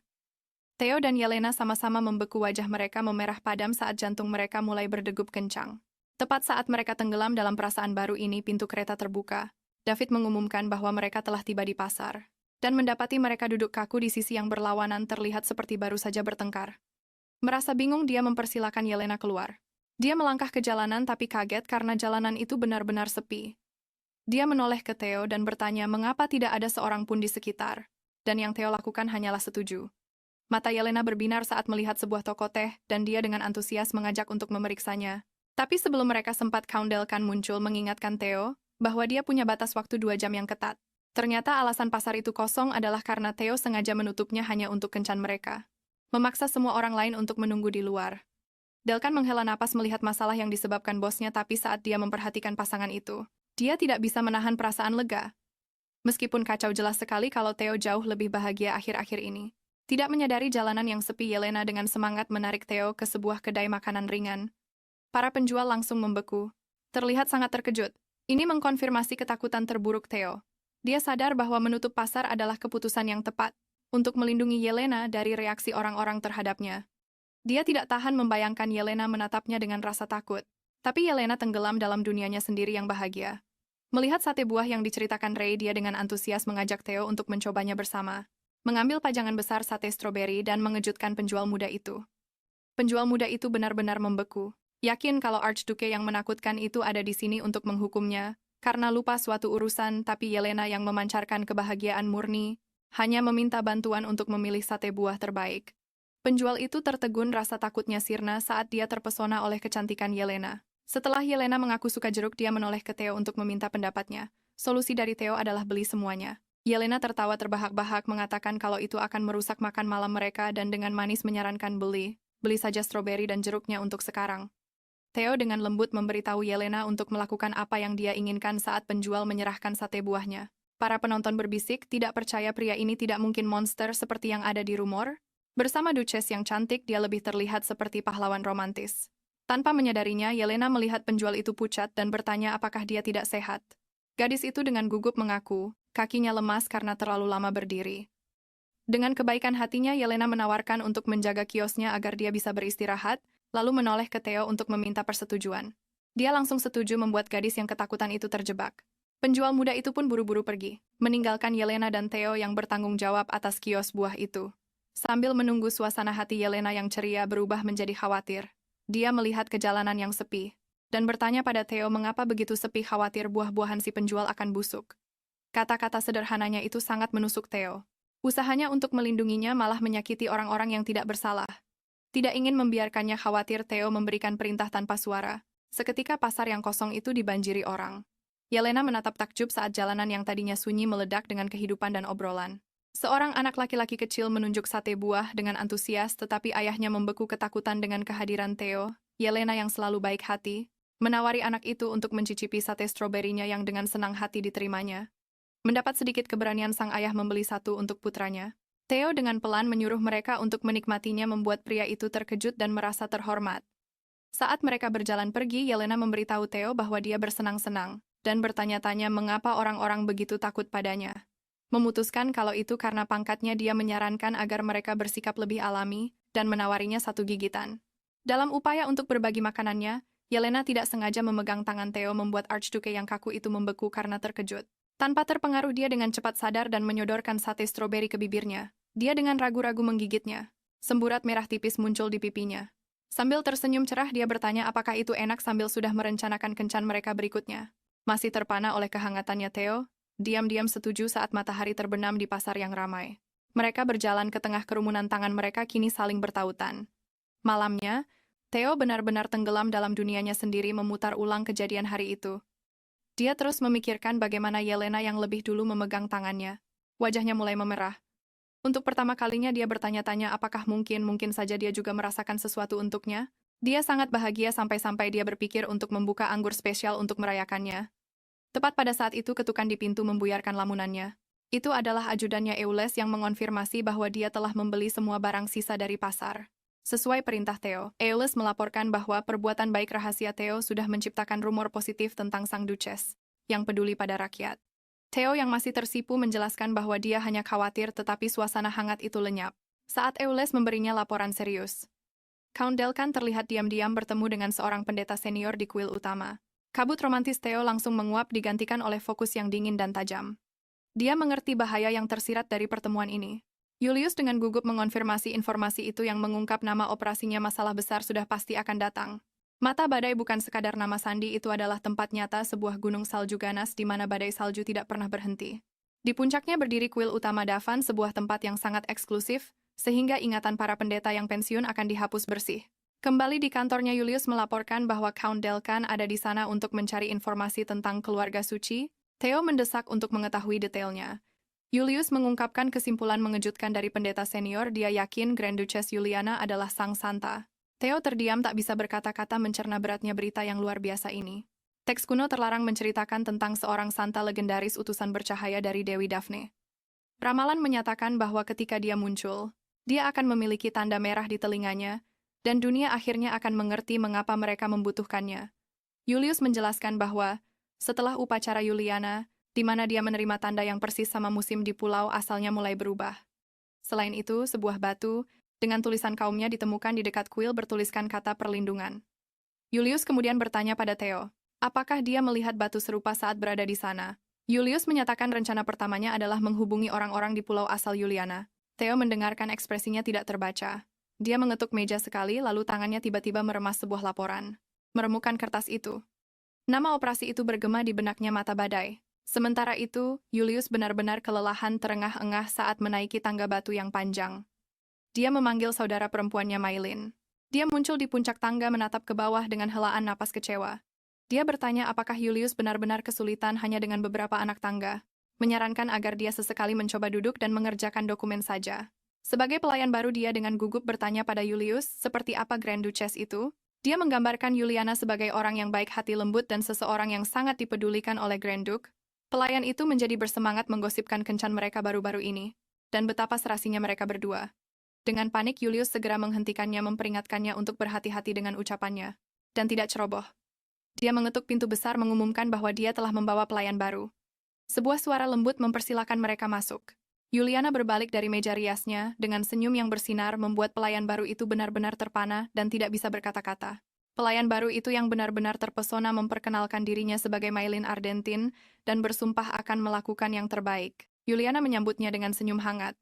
Theo dan Yelena sama-sama membeku, wajah mereka memerah padam saat jantung mereka mulai berdegup kencang. Tepat saat mereka tenggelam dalam perasaan baru ini, pintu kereta terbuka. David mengumumkan bahwa mereka telah tiba di pasar. Dan mendapati mereka duduk kaku di sisi yang berlawanan terlihat seperti baru saja bertengkar. Merasa bingung, dia mempersilakan Yelena keluar. Dia melangkah ke jalanan tapi kaget karena jalanan itu benar-benar sepi. Dia menoleh ke Theo dan bertanya mengapa tidak ada seorang pun di sekitar. Dan yang Theo lakukan hanyalah setuju. Mata Yelena berbinar saat melihat sebuah toko teh dan dia dengan antusias mengajak untuk memeriksanya. Tapi sebelum mereka sempat, Count Delkan muncul mengingatkan Theo bahwa dia punya batas waktu 2 jam yang ketat. Ternyata alasan pasar itu kosong adalah karena Theo sengaja menutupnya hanya untuk kencan mereka. Memaksa semua orang lain untuk menunggu di luar. Delkan menghela napas melihat masalah yang disebabkan bosnya, tapi saat dia memperhatikan pasangan itu, dia tidak bisa menahan perasaan lega. Meskipun kacau, jelas sekali kalau Theo jauh lebih bahagia akhir-akhir ini. Tidak menyadari jalanan yang sepi, Yelena dengan semangat menarik Theo ke sebuah kedai makanan ringan. Para penjual langsung membeku. Terlihat sangat terkejut. Ini mengkonfirmasi ketakutan terburuk Theo. Dia sadar bahwa menutup pasar adalah keputusan yang tepat untuk melindungi Yelena dari reaksi orang-orang terhadapnya. Dia tidak tahan membayangkan Yelena menatapnya dengan rasa takut. Tapi Yelena tenggelam dalam dunianya sendiri yang bahagia. Melihat sate buah yang diceritakan Ray, dia dengan antusias mengajak Theo untuk mencobanya bersama. Mengambil pajangan besar sate stroberi dan mengejutkan penjual muda itu. Penjual muda itu benar-benar membeku. Yakin kalau Archduke yang menakutkan itu ada di sini untuk menghukumnya, karena lupa suatu urusan, tapi Yelena yang memancarkan kebahagiaan murni, hanya meminta bantuan untuk memilih sate buah terbaik. Penjual itu tertegun, rasa takutnya sirna saat dia terpesona oleh kecantikan Yelena. Setelah Yelena mengaku suka jeruk, dia menoleh ke Theo untuk meminta pendapatnya. Solusi dari Theo adalah beli semuanya. Yelena tertawa terbahak-bahak mengatakan kalau itu akan merusak makan malam mereka dan dengan manis menyarankan beli saja stroberi dan jeruknya untuk sekarang. Theo dengan lembut memberitahu Yelena untuk melakukan apa yang dia inginkan saat penjual menyerahkan sate buahnya. Para penonton berbisik, tidak percaya pria ini tidak mungkin monster seperti yang ada di rumor. Bersama Duchess yang cantik, dia lebih terlihat seperti pahlawan romantis. Tanpa menyadarinya, Yelena melihat penjual itu pucat dan bertanya apakah dia tidak sehat. Gadis itu dengan gugup mengaku, kakinya lemas karena terlalu lama berdiri. Dengan kebaikan hatinya, Yelena menawarkan untuk menjaga kiosnya agar dia bisa beristirahat, lalu menoleh ke Theo untuk meminta persetujuan. Dia langsung setuju membuat gadis yang ketakutan itu terjebak. Penjual muda itu pun buru-buru pergi, meninggalkan Yelena dan Theo yang bertanggung jawab atas kios buah itu. Sambil menunggu, suasana hati Yelena yang ceria berubah menjadi khawatir. Dia melihat ke jalanan yang sepi, dan bertanya pada Theo mengapa begitu sepi, khawatir buah-buahan si penjual akan busuk. Kata-kata sederhananya itu sangat menusuk Theo. Usahanya untuk melindunginya malah menyakiti orang-orang yang tidak bersalah. Tidak ingin membiarkannya khawatir, Theo memberikan perintah tanpa suara. Seketika pasar yang kosong itu dibanjiri orang. Yelena menatap takjub saat jalanan yang tadinya sunyi meledak dengan kehidupan dan obrolan. Seorang anak laki-laki kecil menunjuk sate buah dengan antusias, tetapi ayahnya membeku ketakutan dengan kehadiran Theo. Yelena yang selalu baik hati, menawari anak itu untuk mencicipi sate stroberinya yang dengan senang hati diterimanya. Mendapat sedikit keberanian, sang ayah membeli satu untuk putranya. Theo dengan pelan menyuruh mereka untuk menikmatinya, membuat pria itu terkejut dan merasa terhormat. Saat mereka berjalan pergi, Yelena memberitahu Theo bahwa dia bersenang-senang dan bertanya-tanya mengapa orang-orang begitu takut padanya. Memutuskan kalau itu karena pangkatnya, dia menyarankan agar mereka bersikap lebih alami dan menawarinya satu gigitan. Dalam upaya untuk berbagi makanannya, Yelena tidak sengaja memegang tangan Theo, membuat Archduke yang kaku itu membeku karena terkejut. Tanpa terpengaruh, dia dengan cepat sadar dan menyodorkan sate stroberi ke bibirnya. Dia dengan ragu-ragu menggigitnya. Semburat merah tipis muncul di pipinya. Sambil tersenyum cerah, dia bertanya apakah itu enak sambil sudah merencanakan kencan mereka berikutnya. Masih terpana oleh kehangatannya, Theo diam-diam setuju saat matahari terbenam di pasar yang ramai. Mereka berjalan ke tengah kerumunan, tangan mereka kini saling bertautan. Malamnya, Theo benar-benar tenggelam dalam dunianya sendiri, memutar ulang kejadian hari itu. Dia terus memikirkan bagaimana Yelena yang lebih dulu memegang tangannya. Wajahnya mulai memerah. Untuk pertama kalinya dia bertanya-tanya apakah mungkin saja dia juga merasakan sesuatu untuknya. Dia sangat bahagia sampai-sampai dia berpikir untuk membuka anggur spesial untuk merayakannya. Tepat pada saat itu ketukan di pintu membuyarkan lamunannya. Itu adalah ajudannya Eules yang mengonfirmasi bahwa dia telah membeli semua barang sisa dari pasar. Sesuai perintah Theo, Eules melaporkan bahwa perbuatan baik rahasia Theo sudah menciptakan rumor positif tentang sang Duchess, yang peduli pada rakyat. Theo yang masih tersipu menjelaskan bahwa dia hanya khawatir, tetapi suasana hangat itu lenyap saat Eules memberinya laporan serius. Count Delkan terlihat diam-diam bertemu dengan seorang pendeta senior di kuil utama. Kabut romantis Theo langsung menguap digantikan oleh fokus yang dingin dan tajam. Dia mengerti bahaya yang tersirat dari pertemuan ini. Julius dengan gugup mengonfirmasi informasi itu yang mengungkap nama operasinya masalah besar sudah pasti akan datang. Mata badai bukan sekadar nama sandi, itu adalah tempat nyata sebuah gunung salju ganas di mana badai salju tidak pernah berhenti. Di puncaknya berdiri kuil utama Davan, sebuah tempat yang sangat eksklusif, sehingga ingatan para pendeta yang pensiun akan dihapus bersih. Kembali di kantornya, Julius melaporkan bahwa Count Delkan ada di sana untuk mencari informasi tentang keluarga suci. Theo mendesak untuk mengetahui detailnya. Julius mengungkapkan kesimpulan mengejutkan dari pendeta senior, dia yakin Grand Duchess Juliana adalah sang santa. Theo terdiam tak bisa berkata-kata mencerna beratnya berita yang luar biasa ini. Teks kuno terlarang menceritakan tentang seorang santa legendaris utusan bercahaya dari Dewi Daphne. Ramalan menyatakan bahwa ketika dia muncul, dia akan memiliki tanda merah di telinganya, dan dunia akhirnya akan mengerti mengapa mereka membutuhkannya. Julius menjelaskan bahwa, setelah upacara Juliana, di mana dia menerima tanda yang persis sama musim di pulau asalnya mulai berubah. Selain itu, sebuah batu, dengan tulisan kaumnya ditemukan di dekat kuil bertuliskan kata perlindungan. Julius kemudian bertanya pada Theo, apakah dia melihat batu serupa saat berada di sana? Julius menyatakan rencana pertamanya adalah menghubungi orang-orang di pulau asal Juliana. Theo mendengarkan ekspresinya tidak terbaca. Dia mengetuk meja sekali, lalu tangannya tiba-tiba meremas sebuah laporan. Meremukan kertas itu. Nama operasi itu bergema di benaknya mata badai. Sementara itu, Julius benar-benar kelelahan terengah-engah saat menaiki tangga batu yang panjang. Dia memanggil saudara perempuannya Maylin. Dia muncul di puncak tangga menatap ke bawah dengan helaan napas kecewa. Dia bertanya apakah Julius benar-benar kesulitan hanya dengan beberapa anak tangga. Menyarankan agar dia sesekali mencoba duduk dan mengerjakan dokumen saja. Sebagai pelayan baru, dia dengan gugup bertanya pada Julius, seperti apa Grand Duchess itu? Dia menggambarkan Juliana sebagai orang yang baik hati, lembut, dan seseorang yang sangat dipedulikan oleh Grand Duke. Pelayan itu menjadi bersemangat menggosipkan kencan mereka baru-baru ini, dan betapa serasinya mereka berdua. Dengan panik, Julius segera menghentikannya, memperingatkannya untuk berhati-hati dengan ucapannya, dan tidak ceroboh. Dia mengetuk pintu besar mengumumkan bahwa dia telah membawa pelayan baru. Sebuah suara lembut mempersilahkan mereka masuk. Juliana berbalik dari meja riasnya, dengan senyum yang bersinar membuat pelayan baru itu benar-benar terpana dan tidak bisa berkata-kata. Pelayan baru itu yang benar-benar terpesona memperkenalkan dirinya sebagai Maylin Ardentin dan bersumpah akan melakukan yang terbaik. Juliana menyambutnya dengan senyum hangat.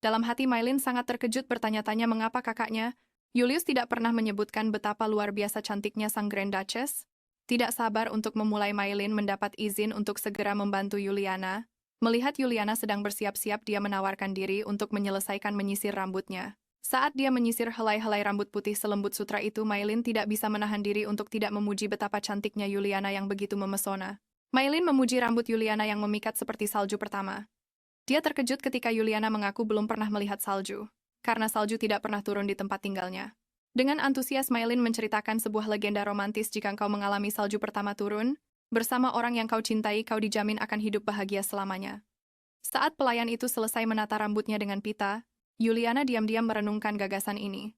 Dalam hati Maylin sangat terkejut, bertanya-tanya mengapa kakaknya, Julius, tidak pernah menyebutkan betapa luar biasa cantiknya sang Grand Duchess. Tidak sabar untuk memulai, Maylin mendapat izin untuk segera membantu Juliana. Melihat Juliana sedang bersiap-siap, dia menawarkan diri untuk menyelesaikan menyisir rambutnya. Saat dia menyisir helai-helai rambut putih selembut sutra itu, Maylin tidak bisa menahan diri untuk tidak memuji betapa cantiknya Juliana yang begitu memesona. Maylin memuji rambut Juliana yang memikat seperti salju pertama. Dia terkejut ketika Juliana mengaku belum pernah melihat salju, karena salju tidak pernah turun di tempat tinggalnya. Dengan antusias, Maylin menceritakan sebuah legenda romantis, jika kau mengalami salju pertama turun, bersama orang yang kau cintai, kau dijamin akan hidup bahagia selamanya. Saat pelayan itu selesai menata rambutnya dengan pita, Juliana diam-diam merenungkan gagasan ini.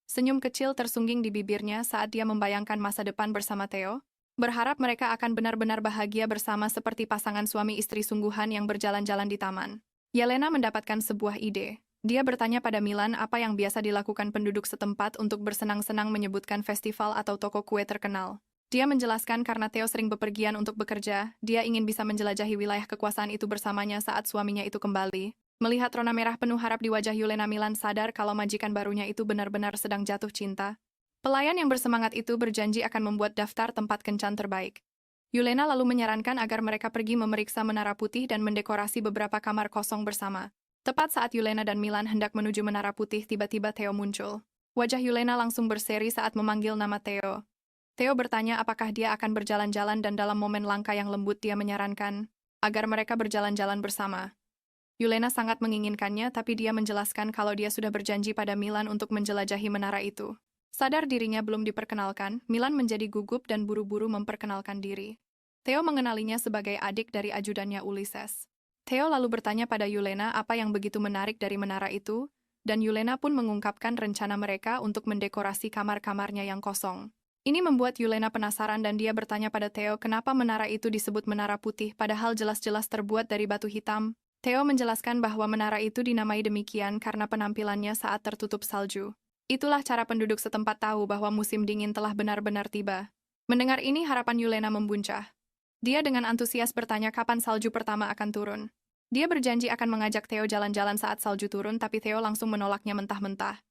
Senyum kecil tersungging di bibirnya saat dia membayangkan masa depan bersama Theo, berharap mereka akan benar-benar bahagia bersama seperti pasangan suami istri sungguhan yang berjalan-jalan di taman. Yelena mendapatkan sebuah ide. Dia bertanya pada Milan apa yang biasa dilakukan penduduk setempat untuk bersenang-senang menyebutkan festival atau toko kue terkenal. Dia menjelaskan karena Theo sering bepergian untuk bekerja, dia ingin bisa menjelajahi wilayah kekuasaan itu bersamanya saat suaminya itu kembali. Melihat rona merah penuh harap di wajah Yelena, Milan sadar kalau majikan barunya itu benar-benar sedang jatuh cinta. Pelayan yang bersemangat itu berjanji akan membuat daftar tempat kencan terbaik. Yelena lalu menyarankan agar mereka pergi memeriksa Menara Putih dan mendekorasi beberapa kamar kosong bersama. Tepat saat Yelena dan Milan hendak menuju Menara Putih, tiba-tiba Theo muncul. Wajah Yelena langsung berseri saat memanggil nama Theo. Theo bertanya apakah dia akan berjalan-jalan, dan dalam momen langka yang lembut dia menyarankan agar mereka berjalan-jalan bersama. Yelena sangat menginginkannya, tapi dia menjelaskan kalau dia sudah berjanji pada Milan untuk menjelajahi menara itu. Sadar dirinya belum diperkenalkan, Milan menjadi gugup dan buru-buru memperkenalkan diri. Theo mengenalinya sebagai adik dari ajudannya Ulysses. Theo lalu bertanya pada Yelena apa yang begitu menarik dari menara itu, dan Yelena pun mengungkapkan rencana mereka untuk mendekorasi kamar-kamarnya yang kosong. Ini membuat Yelena penasaran dan dia bertanya pada Theo kenapa menara itu disebut Menara Putih padahal jelas-jelas terbuat dari batu hitam. Theo menjelaskan bahwa menara itu dinamai demikian karena penampilannya saat tertutup salju. Itulah cara penduduk setempat tahu bahwa musim dingin telah benar-benar tiba. Mendengar ini harapan Yulena membuncah. Dia dengan antusias bertanya kapan salju pertama akan turun. Dia berjanji akan mengajak Theo jalan-jalan saat salju turun, tapi Theo langsung menolaknya mentah-mentah.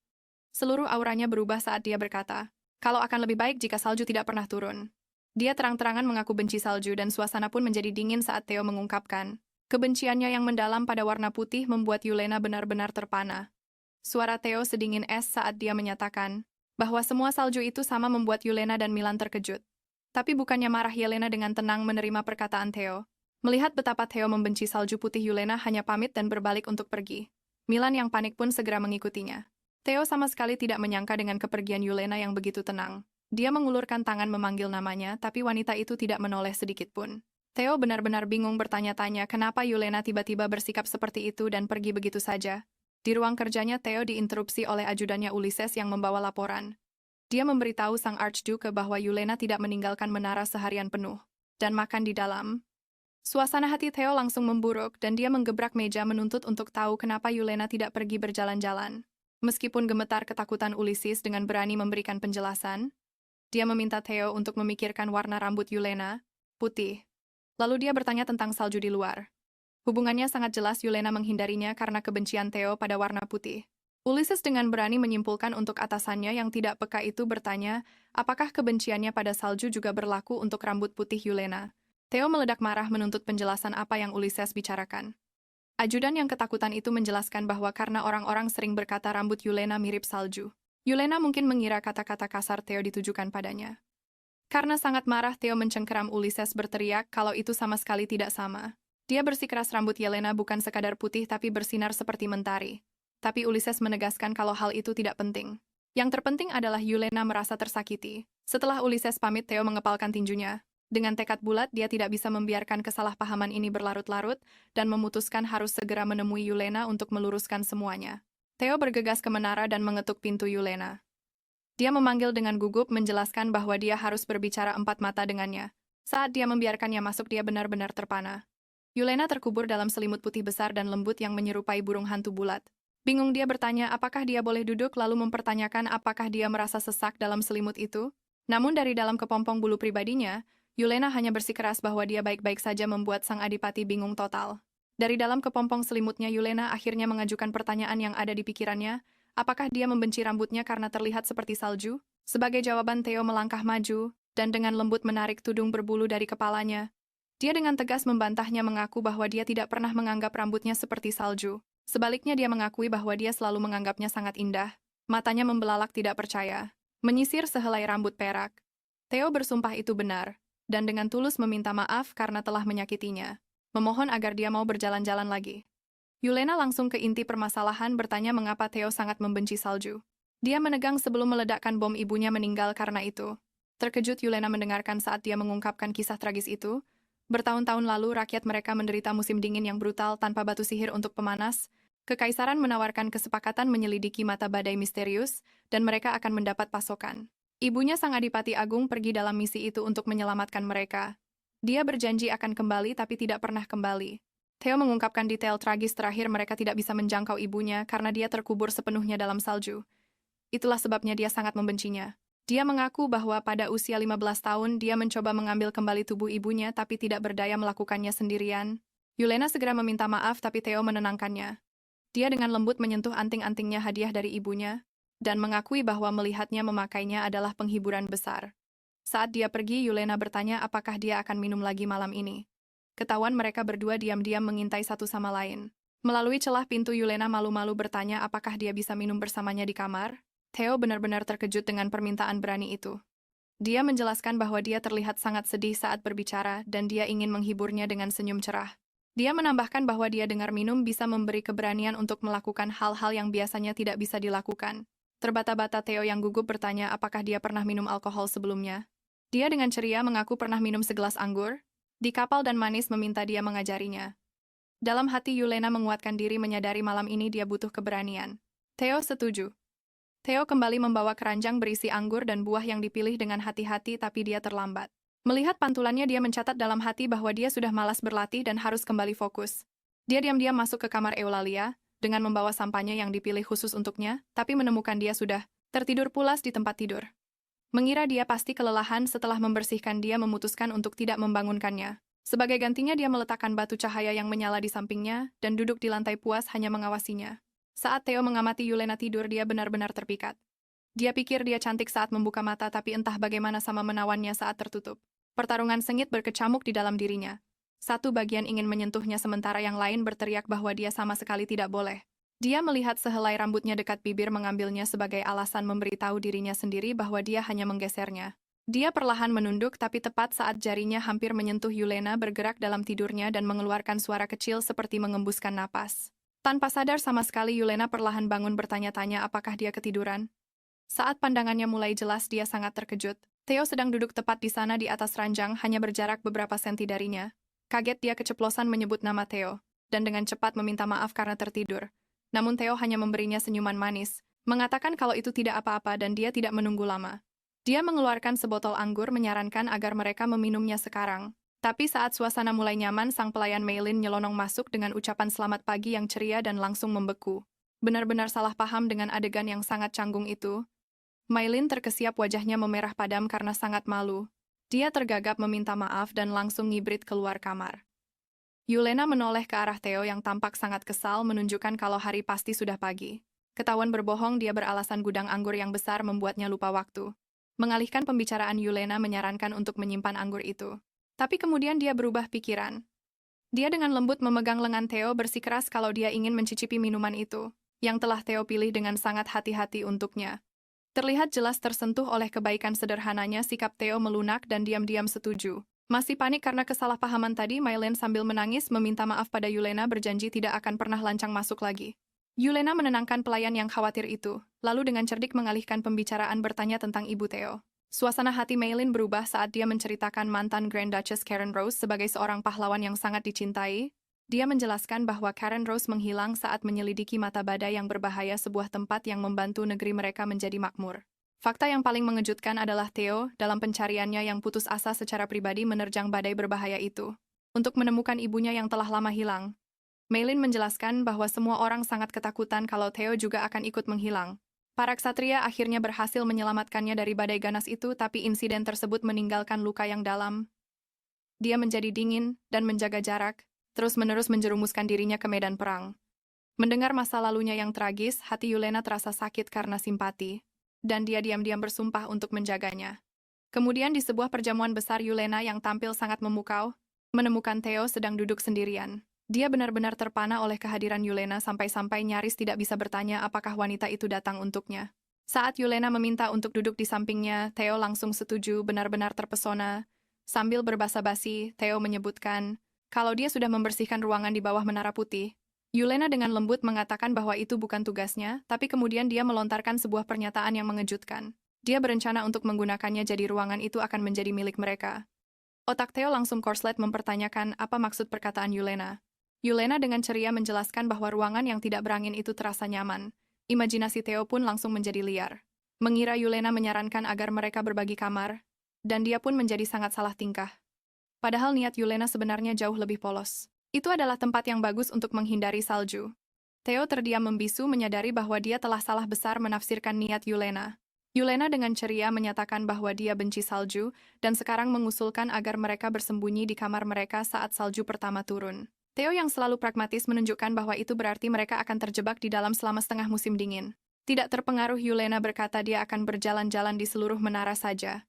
Seluruh auranya berubah saat dia berkata, kalau akan lebih baik jika salju tidak pernah turun. Dia terang-terangan mengaku benci salju dan suasana pun menjadi dingin saat Theo mengungkapkan. Kebenciannya yang mendalam pada warna putih membuat Yulena benar-benar terpana. Suara Theo sedingin es saat dia menyatakan bahwa semua salju itu sama membuat Yulena dan Milan terkejut. Tapi bukannya marah, Yelena dengan tenang menerima perkataan Theo. Melihat betapa Theo membenci salju putih, Yulena hanya pamit dan berbalik untuk pergi. Milan yang panik pun segera mengikutinya. Theo sama sekali tidak menyangka dengan kepergian Yulena yang begitu tenang. Dia mengulurkan tangan memanggil namanya, tapi wanita itu tidak menoleh sedikit pun. Theo benar-benar bingung bertanya-tanya kenapa Yulena tiba-tiba bersikap seperti itu dan pergi begitu saja. Di ruang kerjanya, Theo diinterupsi oleh ajudannya Ulysses yang membawa laporan. Dia memberitahu sang Archduke bahwa Yulena tidak meninggalkan menara seharian penuh dan makan di dalam. Suasana hati Theo langsung memburuk dan dia menggebrak meja menuntut untuk tahu kenapa Yulena tidak pergi berjalan-jalan. Meskipun gemetar ketakutan Ulysses dengan berani memberikan penjelasan, dia meminta Theo untuk memikirkan warna rambut Yulena, putih. Lalu dia bertanya tentang salju di luar. Hubungannya sangat jelas, Yulena menghindarinya karena kebencian Theo pada warna putih. Ulysses dengan berani menyimpulkan untuk atasannya yang tidak peka itu bertanya, apakah kebenciannya pada salju juga berlaku untuk rambut putih Yulena. Theo meledak marah menuntut penjelasan apa yang Ulysses bicarakan. Ajudan yang ketakutan itu menjelaskan bahwa karena orang-orang sering berkata rambut Yulena mirip salju, Yulena mungkin mengira kata-kata kasar Theo ditujukan padanya. Karena sangat marah, Theo mencengkeram Ulysses berteriak kalau itu sama sekali tidak sama. Dia bersikeras rambut Yelena bukan sekadar putih tapi bersinar seperti mentari. Tapi Ulysses menegaskan kalau hal itu tidak penting. Yang terpenting adalah Yulena merasa tersakiti. Setelah Ulysses pamit, Theo mengepalkan tinjunya. Dengan tekad bulat, dia tidak bisa membiarkan kesalahpahaman ini berlarut-larut dan memutuskan harus segera menemui Yulena untuk meluruskan semuanya. Theo bergegas ke menara dan mengetuk pintu Yulena. Dia memanggil dengan gugup menjelaskan bahwa dia harus berbicara empat mata dengannya. Saat dia membiarkannya masuk, dia benar-benar terpana. Yulena terkubur dalam selimut putih besar dan lembut yang menyerupai burung hantu bulat. Bingung, dia bertanya apakah dia boleh duduk, lalu mempertanyakan apakah dia merasa sesak dalam selimut itu. Namun dari dalam kepompong bulu pribadinya, Yulena hanya bersikeras bahwa dia baik-baik saja, membuat sang adipati bingung total. Dari dalam kepompong selimutnya, Yulena akhirnya mengajukan pertanyaan yang ada di pikirannya, apakah dia membenci rambutnya karena terlihat seperti salju? Sebagai jawaban, Theo melangkah maju, dan dengan lembut menarik tudung berbulu dari kepalanya. Dia dengan tegas membantahnya, mengaku bahwa dia tidak pernah menganggap rambutnya seperti salju. Sebaliknya, dia mengakui bahwa dia selalu menganggapnya sangat indah. Matanya membelalak tidak percaya, menyisir sehelai rambut perak. Theo bersumpah itu benar, dan dengan tulus meminta maaf karena telah menyakitinya. Memohon agar dia mau berjalan-jalan lagi. Yulena langsung ke inti permasalahan, bertanya mengapa Theo sangat membenci salju. Dia menegang sebelum meledakkan bom ibunya meninggal karena itu. Terkejut Yulena mendengarkan saat dia mengungkapkan kisah tragis itu. Bertahun-tahun lalu rakyat mereka menderita musim dingin yang brutal tanpa batu sihir untuk pemanas. Kekaisaran menawarkan kesepakatan menyelidiki mata badai misterius, dan mereka akan mendapat pasokan. Ibunya sang Adipati Agung pergi dalam misi itu untuk menyelamatkan mereka. Dia berjanji akan kembali tapi tidak pernah kembali. Theo mengungkapkan detail tragis terakhir, mereka tidak bisa menjangkau ibunya karena dia terkubur sepenuhnya dalam salju. Itulah sebabnya dia sangat membencinya. Dia mengaku bahwa pada usia 15 tahun dia mencoba mengambil kembali tubuh ibunya tapi tidak berdaya melakukannya sendirian. Yulena segera meminta maaf tapi Theo menenangkannya. Dia dengan lembut menyentuh anting-antingnya hadiah dari ibunya, dan mengakui bahwa melihatnya memakainya adalah penghiburan besar. Saat dia pergi, Yulena bertanya apakah dia akan minum lagi malam ini. Ketahuan mereka berdua diam-diam mengintai satu sama lain. Melalui celah pintu, Yulena malu-malu bertanya apakah dia bisa minum bersamanya di kamar. Theo benar-benar terkejut dengan permintaan berani itu. Dia menjelaskan bahwa dia terlihat sangat sedih saat berbicara dan dia ingin menghiburnya dengan senyum cerah. Dia menambahkan bahwa dia dengar minum bisa memberi keberanian untuk melakukan hal-hal yang biasanya tidak bisa dilakukan. Terbata-bata Theo yang gugup bertanya apakah dia pernah minum alkohol sebelumnya. Dia dengan ceria mengaku pernah minum segelas anggur di kapal dan manis meminta dia mengajarinya. Dalam hati Yulena menguatkan diri, menyadari malam ini dia butuh keberanian. Theo setuju. Theo kembali membawa keranjang berisi anggur dan buah yang dipilih dengan hati-hati, tapi dia terlambat. Melihat pantulannya, dia mencatat dalam hati bahwa dia sudah malas berlatih dan harus kembali fokus. Dia diam-diam masuk ke kamar Eulalia dengan membawa sampannya yang dipilih khusus untuknya, tapi menemukan dia sudah Tertidur pulas di tempat tidur. Mengira dia pasti kelelahan setelah membersihkan, dia memutuskan untuk tidak membangunkannya. Sebagai gantinya dia meletakkan batu cahaya yang menyala di sampingnya dan duduk di lantai puas hanya mengawasinya. Saat Theo mengamati Yulena tidur, dia benar-benar terpikat. Dia pikir dia cantik saat membuka mata, tapi entah bagaimana sama menawannya saat tertutup. Pertarungan sengit berkecamuk di dalam dirinya. Satu bagian ingin menyentuhnya sementara yang lain berteriak bahwa dia sama sekali tidak boleh. Dia melihat sehelai rambutnya dekat bibir, mengambilnya sebagai alasan memberitahu dirinya sendiri bahwa dia hanya menggesernya. Dia perlahan menunduk, tapi tepat saat jarinya hampir menyentuh Yulena bergerak dalam tidurnya dan mengeluarkan suara kecil seperti mengembuskan napas. Tanpa sadar sama sekali, Yulena perlahan bangun bertanya-tanya apakah dia ketiduran. Saat pandangannya mulai jelas, dia sangat terkejut. Theo sedang duduk tepat di sana di atas ranjang, hanya berjarak beberapa senti darinya. Kaget, dia keceplosan menyebut nama Theo, dan dengan cepat meminta maaf karena tertidur. Namun Theo hanya memberinya senyuman manis, mengatakan kalau itu tidak apa-apa dan dia tidak menunggu lama. Dia mengeluarkan sebotol anggur, menyarankan agar mereka meminumnya sekarang. Tapi saat suasana mulai nyaman, sang pelayan Maylin nyelonong masuk dengan ucapan selamat pagi yang ceria dan langsung membeku. Benar-benar salah paham dengan adegan yang sangat canggung itu. Maylin terkesiap, wajahnya memerah padam karena sangat malu. Dia tergagap meminta maaf dan langsung ngibrit keluar kamar. Yulena menoleh ke arah Theo yang tampak sangat kesal, menunjukkan kalau hari pasti sudah pagi. Ketahuan berbohong, dia beralasan gudang anggur yang besar membuatnya lupa waktu. Mengalihkan pembicaraan, Yulena menyarankan untuk menyimpan anggur itu. Tapi kemudian dia berubah pikiran. Dia dengan lembut memegang lengan Theo, bersikeras kalau dia ingin mencicipi minuman itu, yang telah Theo pilih dengan sangat hati-hati untuknya. Terlihat jelas tersentuh oleh kebaikan sederhananya, sikap Theo melunak dan diam-diam setuju. Masih panik karena kesalahpahaman tadi, Maylin sambil menangis meminta maaf pada Yulena, berjanji tidak akan pernah lancang masuk lagi. Yulena menenangkan pelayan yang khawatir itu, lalu dengan cerdik mengalihkan pembicaraan bertanya tentang ibu Theo. Suasana hati Maylin berubah saat dia menceritakan mantan Grand Duchess Karen Rose sebagai seorang pahlawan yang sangat dicintai. Dia menjelaskan bahwa Karen Rose menghilang saat menyelidiki mata badai yang berbahaya, sebuah tempat yang membantu negeri mereka menjadi makmur. Fakta yang paling mengejutkan adalah Theo, dalam pencariannya yang putus asa secara pribadi, menerjang badai berbahaya itu untuk menemukan ibunya yang telah lama hilang. Maylin menjelaskan bahwa semua orang sangat ketakutan kalau Theo juga akan ikut menghilang. Para ksatria akhirnya berhasil menyelamatkannya dari badai ganas itu, tapi insiden tersebut meninggalkan luka yang dalam. Dia menjadi dingin dan menjaga jarak, terus-menerus menjerumuskan dirinya ke medan perang. Mendengar masa lalunya yang tragis, hati Yulena terasa sakit karena simpati, dan dia diam-diam bersumpah untuk menjaganya. Kemudian di sebuah perjamuan besar, Yulena yang tampil sangat memukau, menemukan Theo sedang duduk sendirian. Dia benar-benar terpana oleh kehadiran Yulena sampai-sampai nyaris tidak bisa bertanya apakah wanita itu datang untuknya. Saat Yulena meminta untuk duduk di sampingnya, Theo langsung setuju, benar-benar terpesona. Sambil berbasa-basi, Theo menyebutkan kalau dia sudah membersihkan ruangan di bawah Menara Putih. Yulena dengan lembut mengatakan bahwa itu bukan tugasnya, tapi kemudian dia melontarkan sebuah pernyataan yang mengejutkan. Dia berencana untuk menggunakannya, jadi ruangan itu akan menjadi milik mereka. Otak Theo langsung korslet mempertanyakan apa maksud perkataan Yulena. Yulena dengan ceria menjelaskan bahwa ruangan yang tidak berangin itu terasa nyaman. Imajinasi Theo pun langsung menjadi liar. Mengira Yulena menyarankan agar mereka berbagi kamar, dan dia pun menjadi sangat salah tingkah. Padahal niat Yulena sebenarnya jauh lebih polos. Itu adalah tempat yang bagus untuk menghindari salju. Theo terdiam membisu, menyadari bahwa dia telah salah besar menafsirkan niat Yulena. Yulena dengan ceria menyatakan bahwa dia benci salju, dan sekarang mengusulkan agar mereka bersembunyi di kamar mereka saat salju pertama turun. Theo yang selalu pragmatis menunjukkan bahwa itu berarti mereka akan terjebak di dalam selama setengah musim dingin. Tidak terpengaruh, Yulena berkata dia akan berjalan-jalan di seluruh menara saja.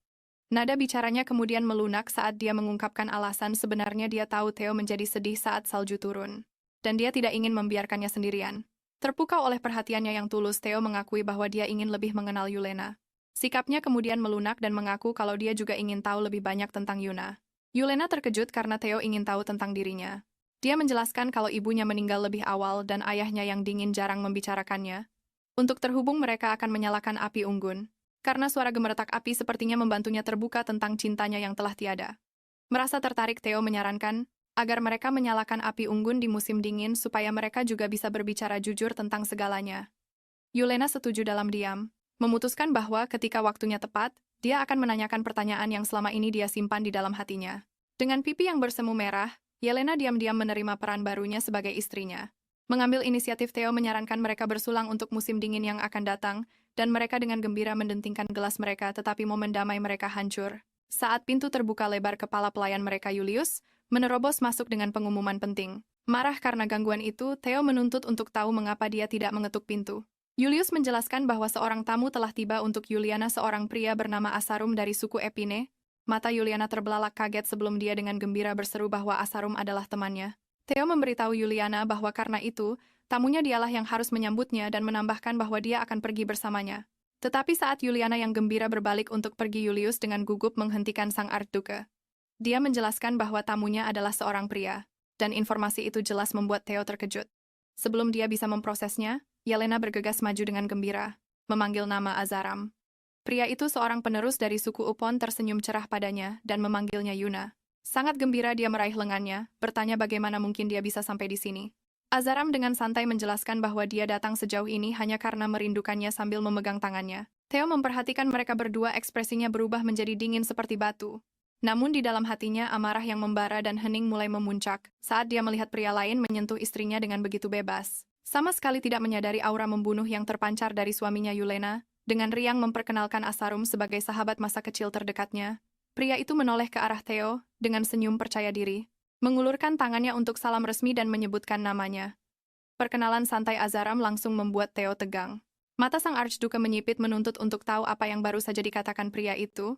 Nada bicaranya kemudian melunak saat dia mengungkapkan alasan sebenarnya. Dia tahu Theo menjadi sedih saat salju turun, dan dia tidak ingin membiarkannya sendirian. Terpukau oleh perhatiannya yang tulus, Theo mengakui bahwa dia ingin lebih mengenal Yulena. Sikapnya kemudian melunak dan mengaku kalau dia juga ingin tahu lebih banyak tentang Yuna. Yulena terkejut karena Theo ingin tahu tentang dirinya. Dia menjelaskan kalau ibunya meninggal lebih awal dan ayahnya yang dingin jarang membicarakannya. Untuk terhubung, mereka akan menyalakan api unggun. Karena suara gemeretak api sepertinya membantunya terbuka tentang cintanya yang telah tiada. Merasa tertarik, Theo menyarankan agar mereka menyalakan api unggun di musim dingin supaya mereka juga bisa berbicara jujur tentang segalanya. Yulena setuju dalam diam, memutuskan bahwa ketika waktunya tepat, dia akan menanyakan pertanyaan yang selama ini dia simpan di dalam hatinya. Dengan pipi yang bersemu merah, Yelena diam-diam menerima peran barunya sebagai istrinya. Mengambil inisiatif, Theo menyarankan mereka bersulang untuk musim dingin yang akan datang, dan mereka dengan gembira mendentingkan gelas mereka, tetapi momen damai mereka hancur. Saat pintu terbuka lebar, kepala pelayan mereka Julius menerobos masuk dengan pengumuman penting. Marah karena gangguan itu, Theo menuntut untuk tahu mengapa dia tidak mengetuk pintu. Julius menjelaskan bahwa seorang tamu telah tiba untuk Juliana, seorang pria bernama Asarum dari suku Epine. Mata Juliana terbelalak kaget sebelum dia dengan gembira berseru bahwa Asarum adalah temannya. Theo memberitahu Juliana bahwa karena itu, tamunya dialah yang harus menyambutnya dan menambahkan bahwa dia akan pergi bersamanya. Tetapi saat Juliana yang gembira berbalik untuk pergi, Julius dengan gugup menghentikan sang Archduke. Dia menjelaskan bahwa tamunya adalah seorang pria, dan informasi itu jelas membuat Theo terkejut. Sebelum dia bisa memprosesnya, Yelena bergegas maju dengan gembira, memanggil nama Azaram. Pria itu seorang penerus dari suku Upon tersenyum cerah padanya dan memanggilnya Yuna. Sangat gembira dia meraih lengannya, bertanya bagaimana mungkin dia bisa sampai di sini. Azaram dengan santai menjelaskan bahwa dia datang sejauh ini hanya karena merindukannya sambil memegang tangannya. Theo memperhatikan mereka berdua, ekspresinya berubah menjadi dingin seperti batu. Namun di dalam hatinya amarah yang membara dan hening mulai memuncak saat dia melihat pria lain menyentuh istrinya dengan begitu bebas. Sama sekali tidak menyadari aura membunuh yang terpancar dari suaminya Yelena, dengan riang memperkenalkan Asarum sebagai sahabat masa kecil terdekatnya. Pria itu menoleh ke arah Theo dengan senyum percaya diri, mengulurkan tangannya untuk salam resmi dan menyebutkan namanya. Perkenalan santai Azaram langsung membuat Theo tegang. Mata sang Archduke menyipit menuntut untuk tahu apa yang baru saja dikatakan pria itu.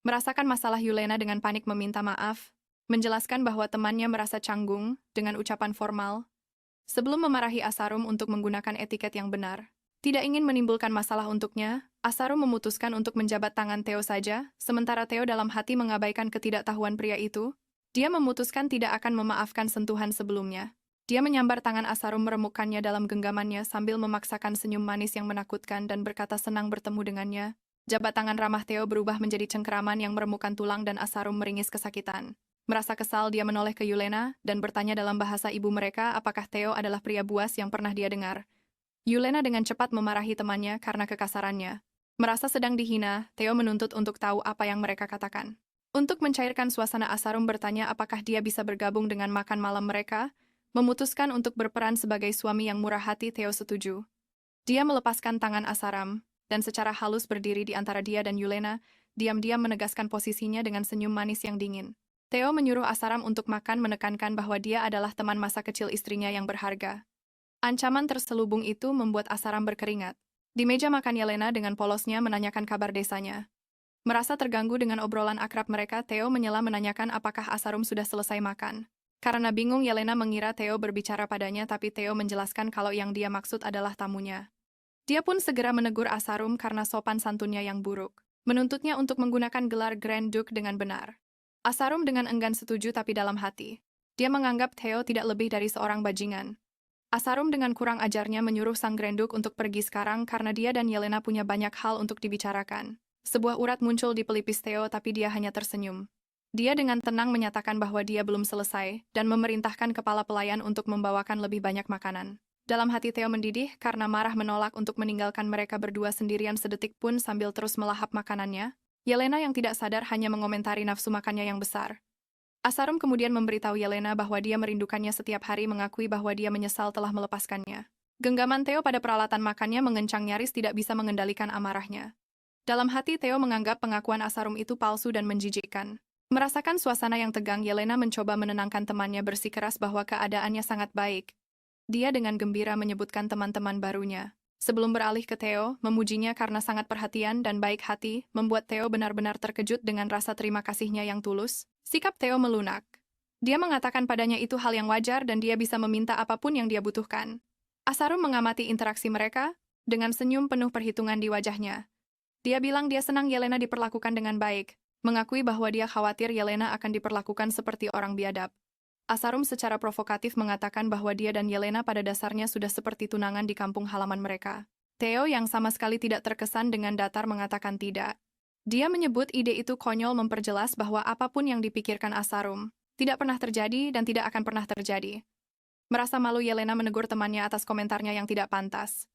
Merasakan masalah, Yelena dengan panik meminta maaf, menjelaskan bahwa temannya merasa canggung dengan ucapan formal. Sebelum memarahi Asarum untuk menggunakan etiket yang benar. Tidak ingin menimbulkan masalah untuknya, Asarum memutuskan untuk menjabat tangan Theo saja, sementara Theo dalam hati mengabaikan ketidaktahuan pria itu. Dia memutuskan tidak akan memaafkan sentuhan sebelumnya. Dia menyambar tangan Asarum, meremukkannya dalam genggamannya sambil memaksakan senyum manis yang menakutkan dan berkata senang bertemu dengannya. Jabat tangan ramah Theo berubah menjadi cengkeraman yang meremukkan tulang dan Asarum meringis kesakitan. Merasa kesal, dia menoleh ke Yelena dan bertanya dalam bahasa ibu mereka apakah Theo adalah pria buas yang pernah dia dengar. Yelena dengan cepat memarahi temannya karena kekasarannya. Merasa sedang dihina, Theo menuntut untuk tahu apa yang mereka katakan. Untuk mencairkan suasana, Asarum bertanya apakah dia bisa bergabung dengan makan malam mereka. Memutuskan untuk berperan sebagai suami yang murah hati, Theo setuju. Dia melepaskan tangan Asarum dan secara halus berdiri di antara dia dan Yelena, diam-diam menegaskan posisinya dengan senyum manis yang dingin. Theo menyuruh Asarum untuk makan, menekankan bahwa dia adalah teman masa kecil istrinya yang berharga. Ancaman terselubung itu membuat Asarum berkeringat. Di meja makan, Yelena dengan polosnya menanyakan kabar desanya. Merasa terganggu dengan obrolan akrab mereka, Theo menyela menanyakan apakah Asarum sudah selesai makan. Karena bingung, Yelena mengira Theo berbicara padanya, tapi Theo menjelaskan kalau yang dia maksud adalah tamunya. Dia pun segera menegur Asarum karena sopan santunnya yang buruk. Menuntutnya untuk menggunakan gelar Grand Duke dengan benar. Asarum dengan enggan setuju, tapi dalam hati dia menganggap Theo tidak lebih dari seorang bajingan. Asarum dengan kurang ajarnya menyuruh sang Grand Duke untuk pergi sekarang karena dia dan Yelena punya banyak hal untuk dibicarakan. Sebuah urat muncul di pelipis Theo, tapi dia hanya tersenyum. Dia dengan tenang menyatakan bahwa dia belum selesai dan memerintahkan kepala pelayan untuk membawakan lebih banyak makanan. Dalam hati Theo mendidih karena marah menolak untuk meninggalkan mereka berdua sendirian sedetik pun sambil terus melahap makanannya. Yelena yang tidak sadar hanya mengomentari nafsu makannya yang besar. Asarum kemudian memberitahu Yelena bahwa dia merindukannya setiap hari, mengakui bahwa dia menyesal telah melepaskannya. Genggaman Theo pada peralatan makannya mengencang, nyaris tidak bisa mengendalikan amarahnya. Dalam hati Theo menganggap pengakuan Asarum itu palsu dan menjijikkan. Merasakan suasana yang tegang, Yelena mencoba menenangkan temannya, bersikeras bahwa keadaannya sangat baik. Dia dengan gembira menyebutkan teman-teman barunya. Sebelum beralih ke Theo, memujinya karena sangat perhatian dan baik hati, membuat Theo benar-benar terkejut dengan rasa terima kasihnya yang tulus. Sikap Theo melunak. Dia mengatakan padanya itu hal yang wajar dan dia bisa meminta apapun yang dia butuhkan. Asarum mengamati interaksi mereka dengan senyum penuh perhitungan di wajahnya. Dia bilang dia senang Yelena diperlakukan dengan baik, mengakui bahwa dia khawatir Yelena akan diperlakukan seperti orang biadab. Asarum secara provokatif mengatakan bahwa dia dan Yelena pada dasarnya sudah seperti tunangan di kampung halaman mereka. Theo yang sama sekali tidak terkesan dengan datar mengatakan tidak. Dia menyebut ide itu konyol, memperjelas bahwa apapun yang dipikirkan Asarum tidak pernah terjadi dan tidak akan pernah terjadi. Merasa malu, Yelena menegur temannya atas komentarnya yang tidak pantas.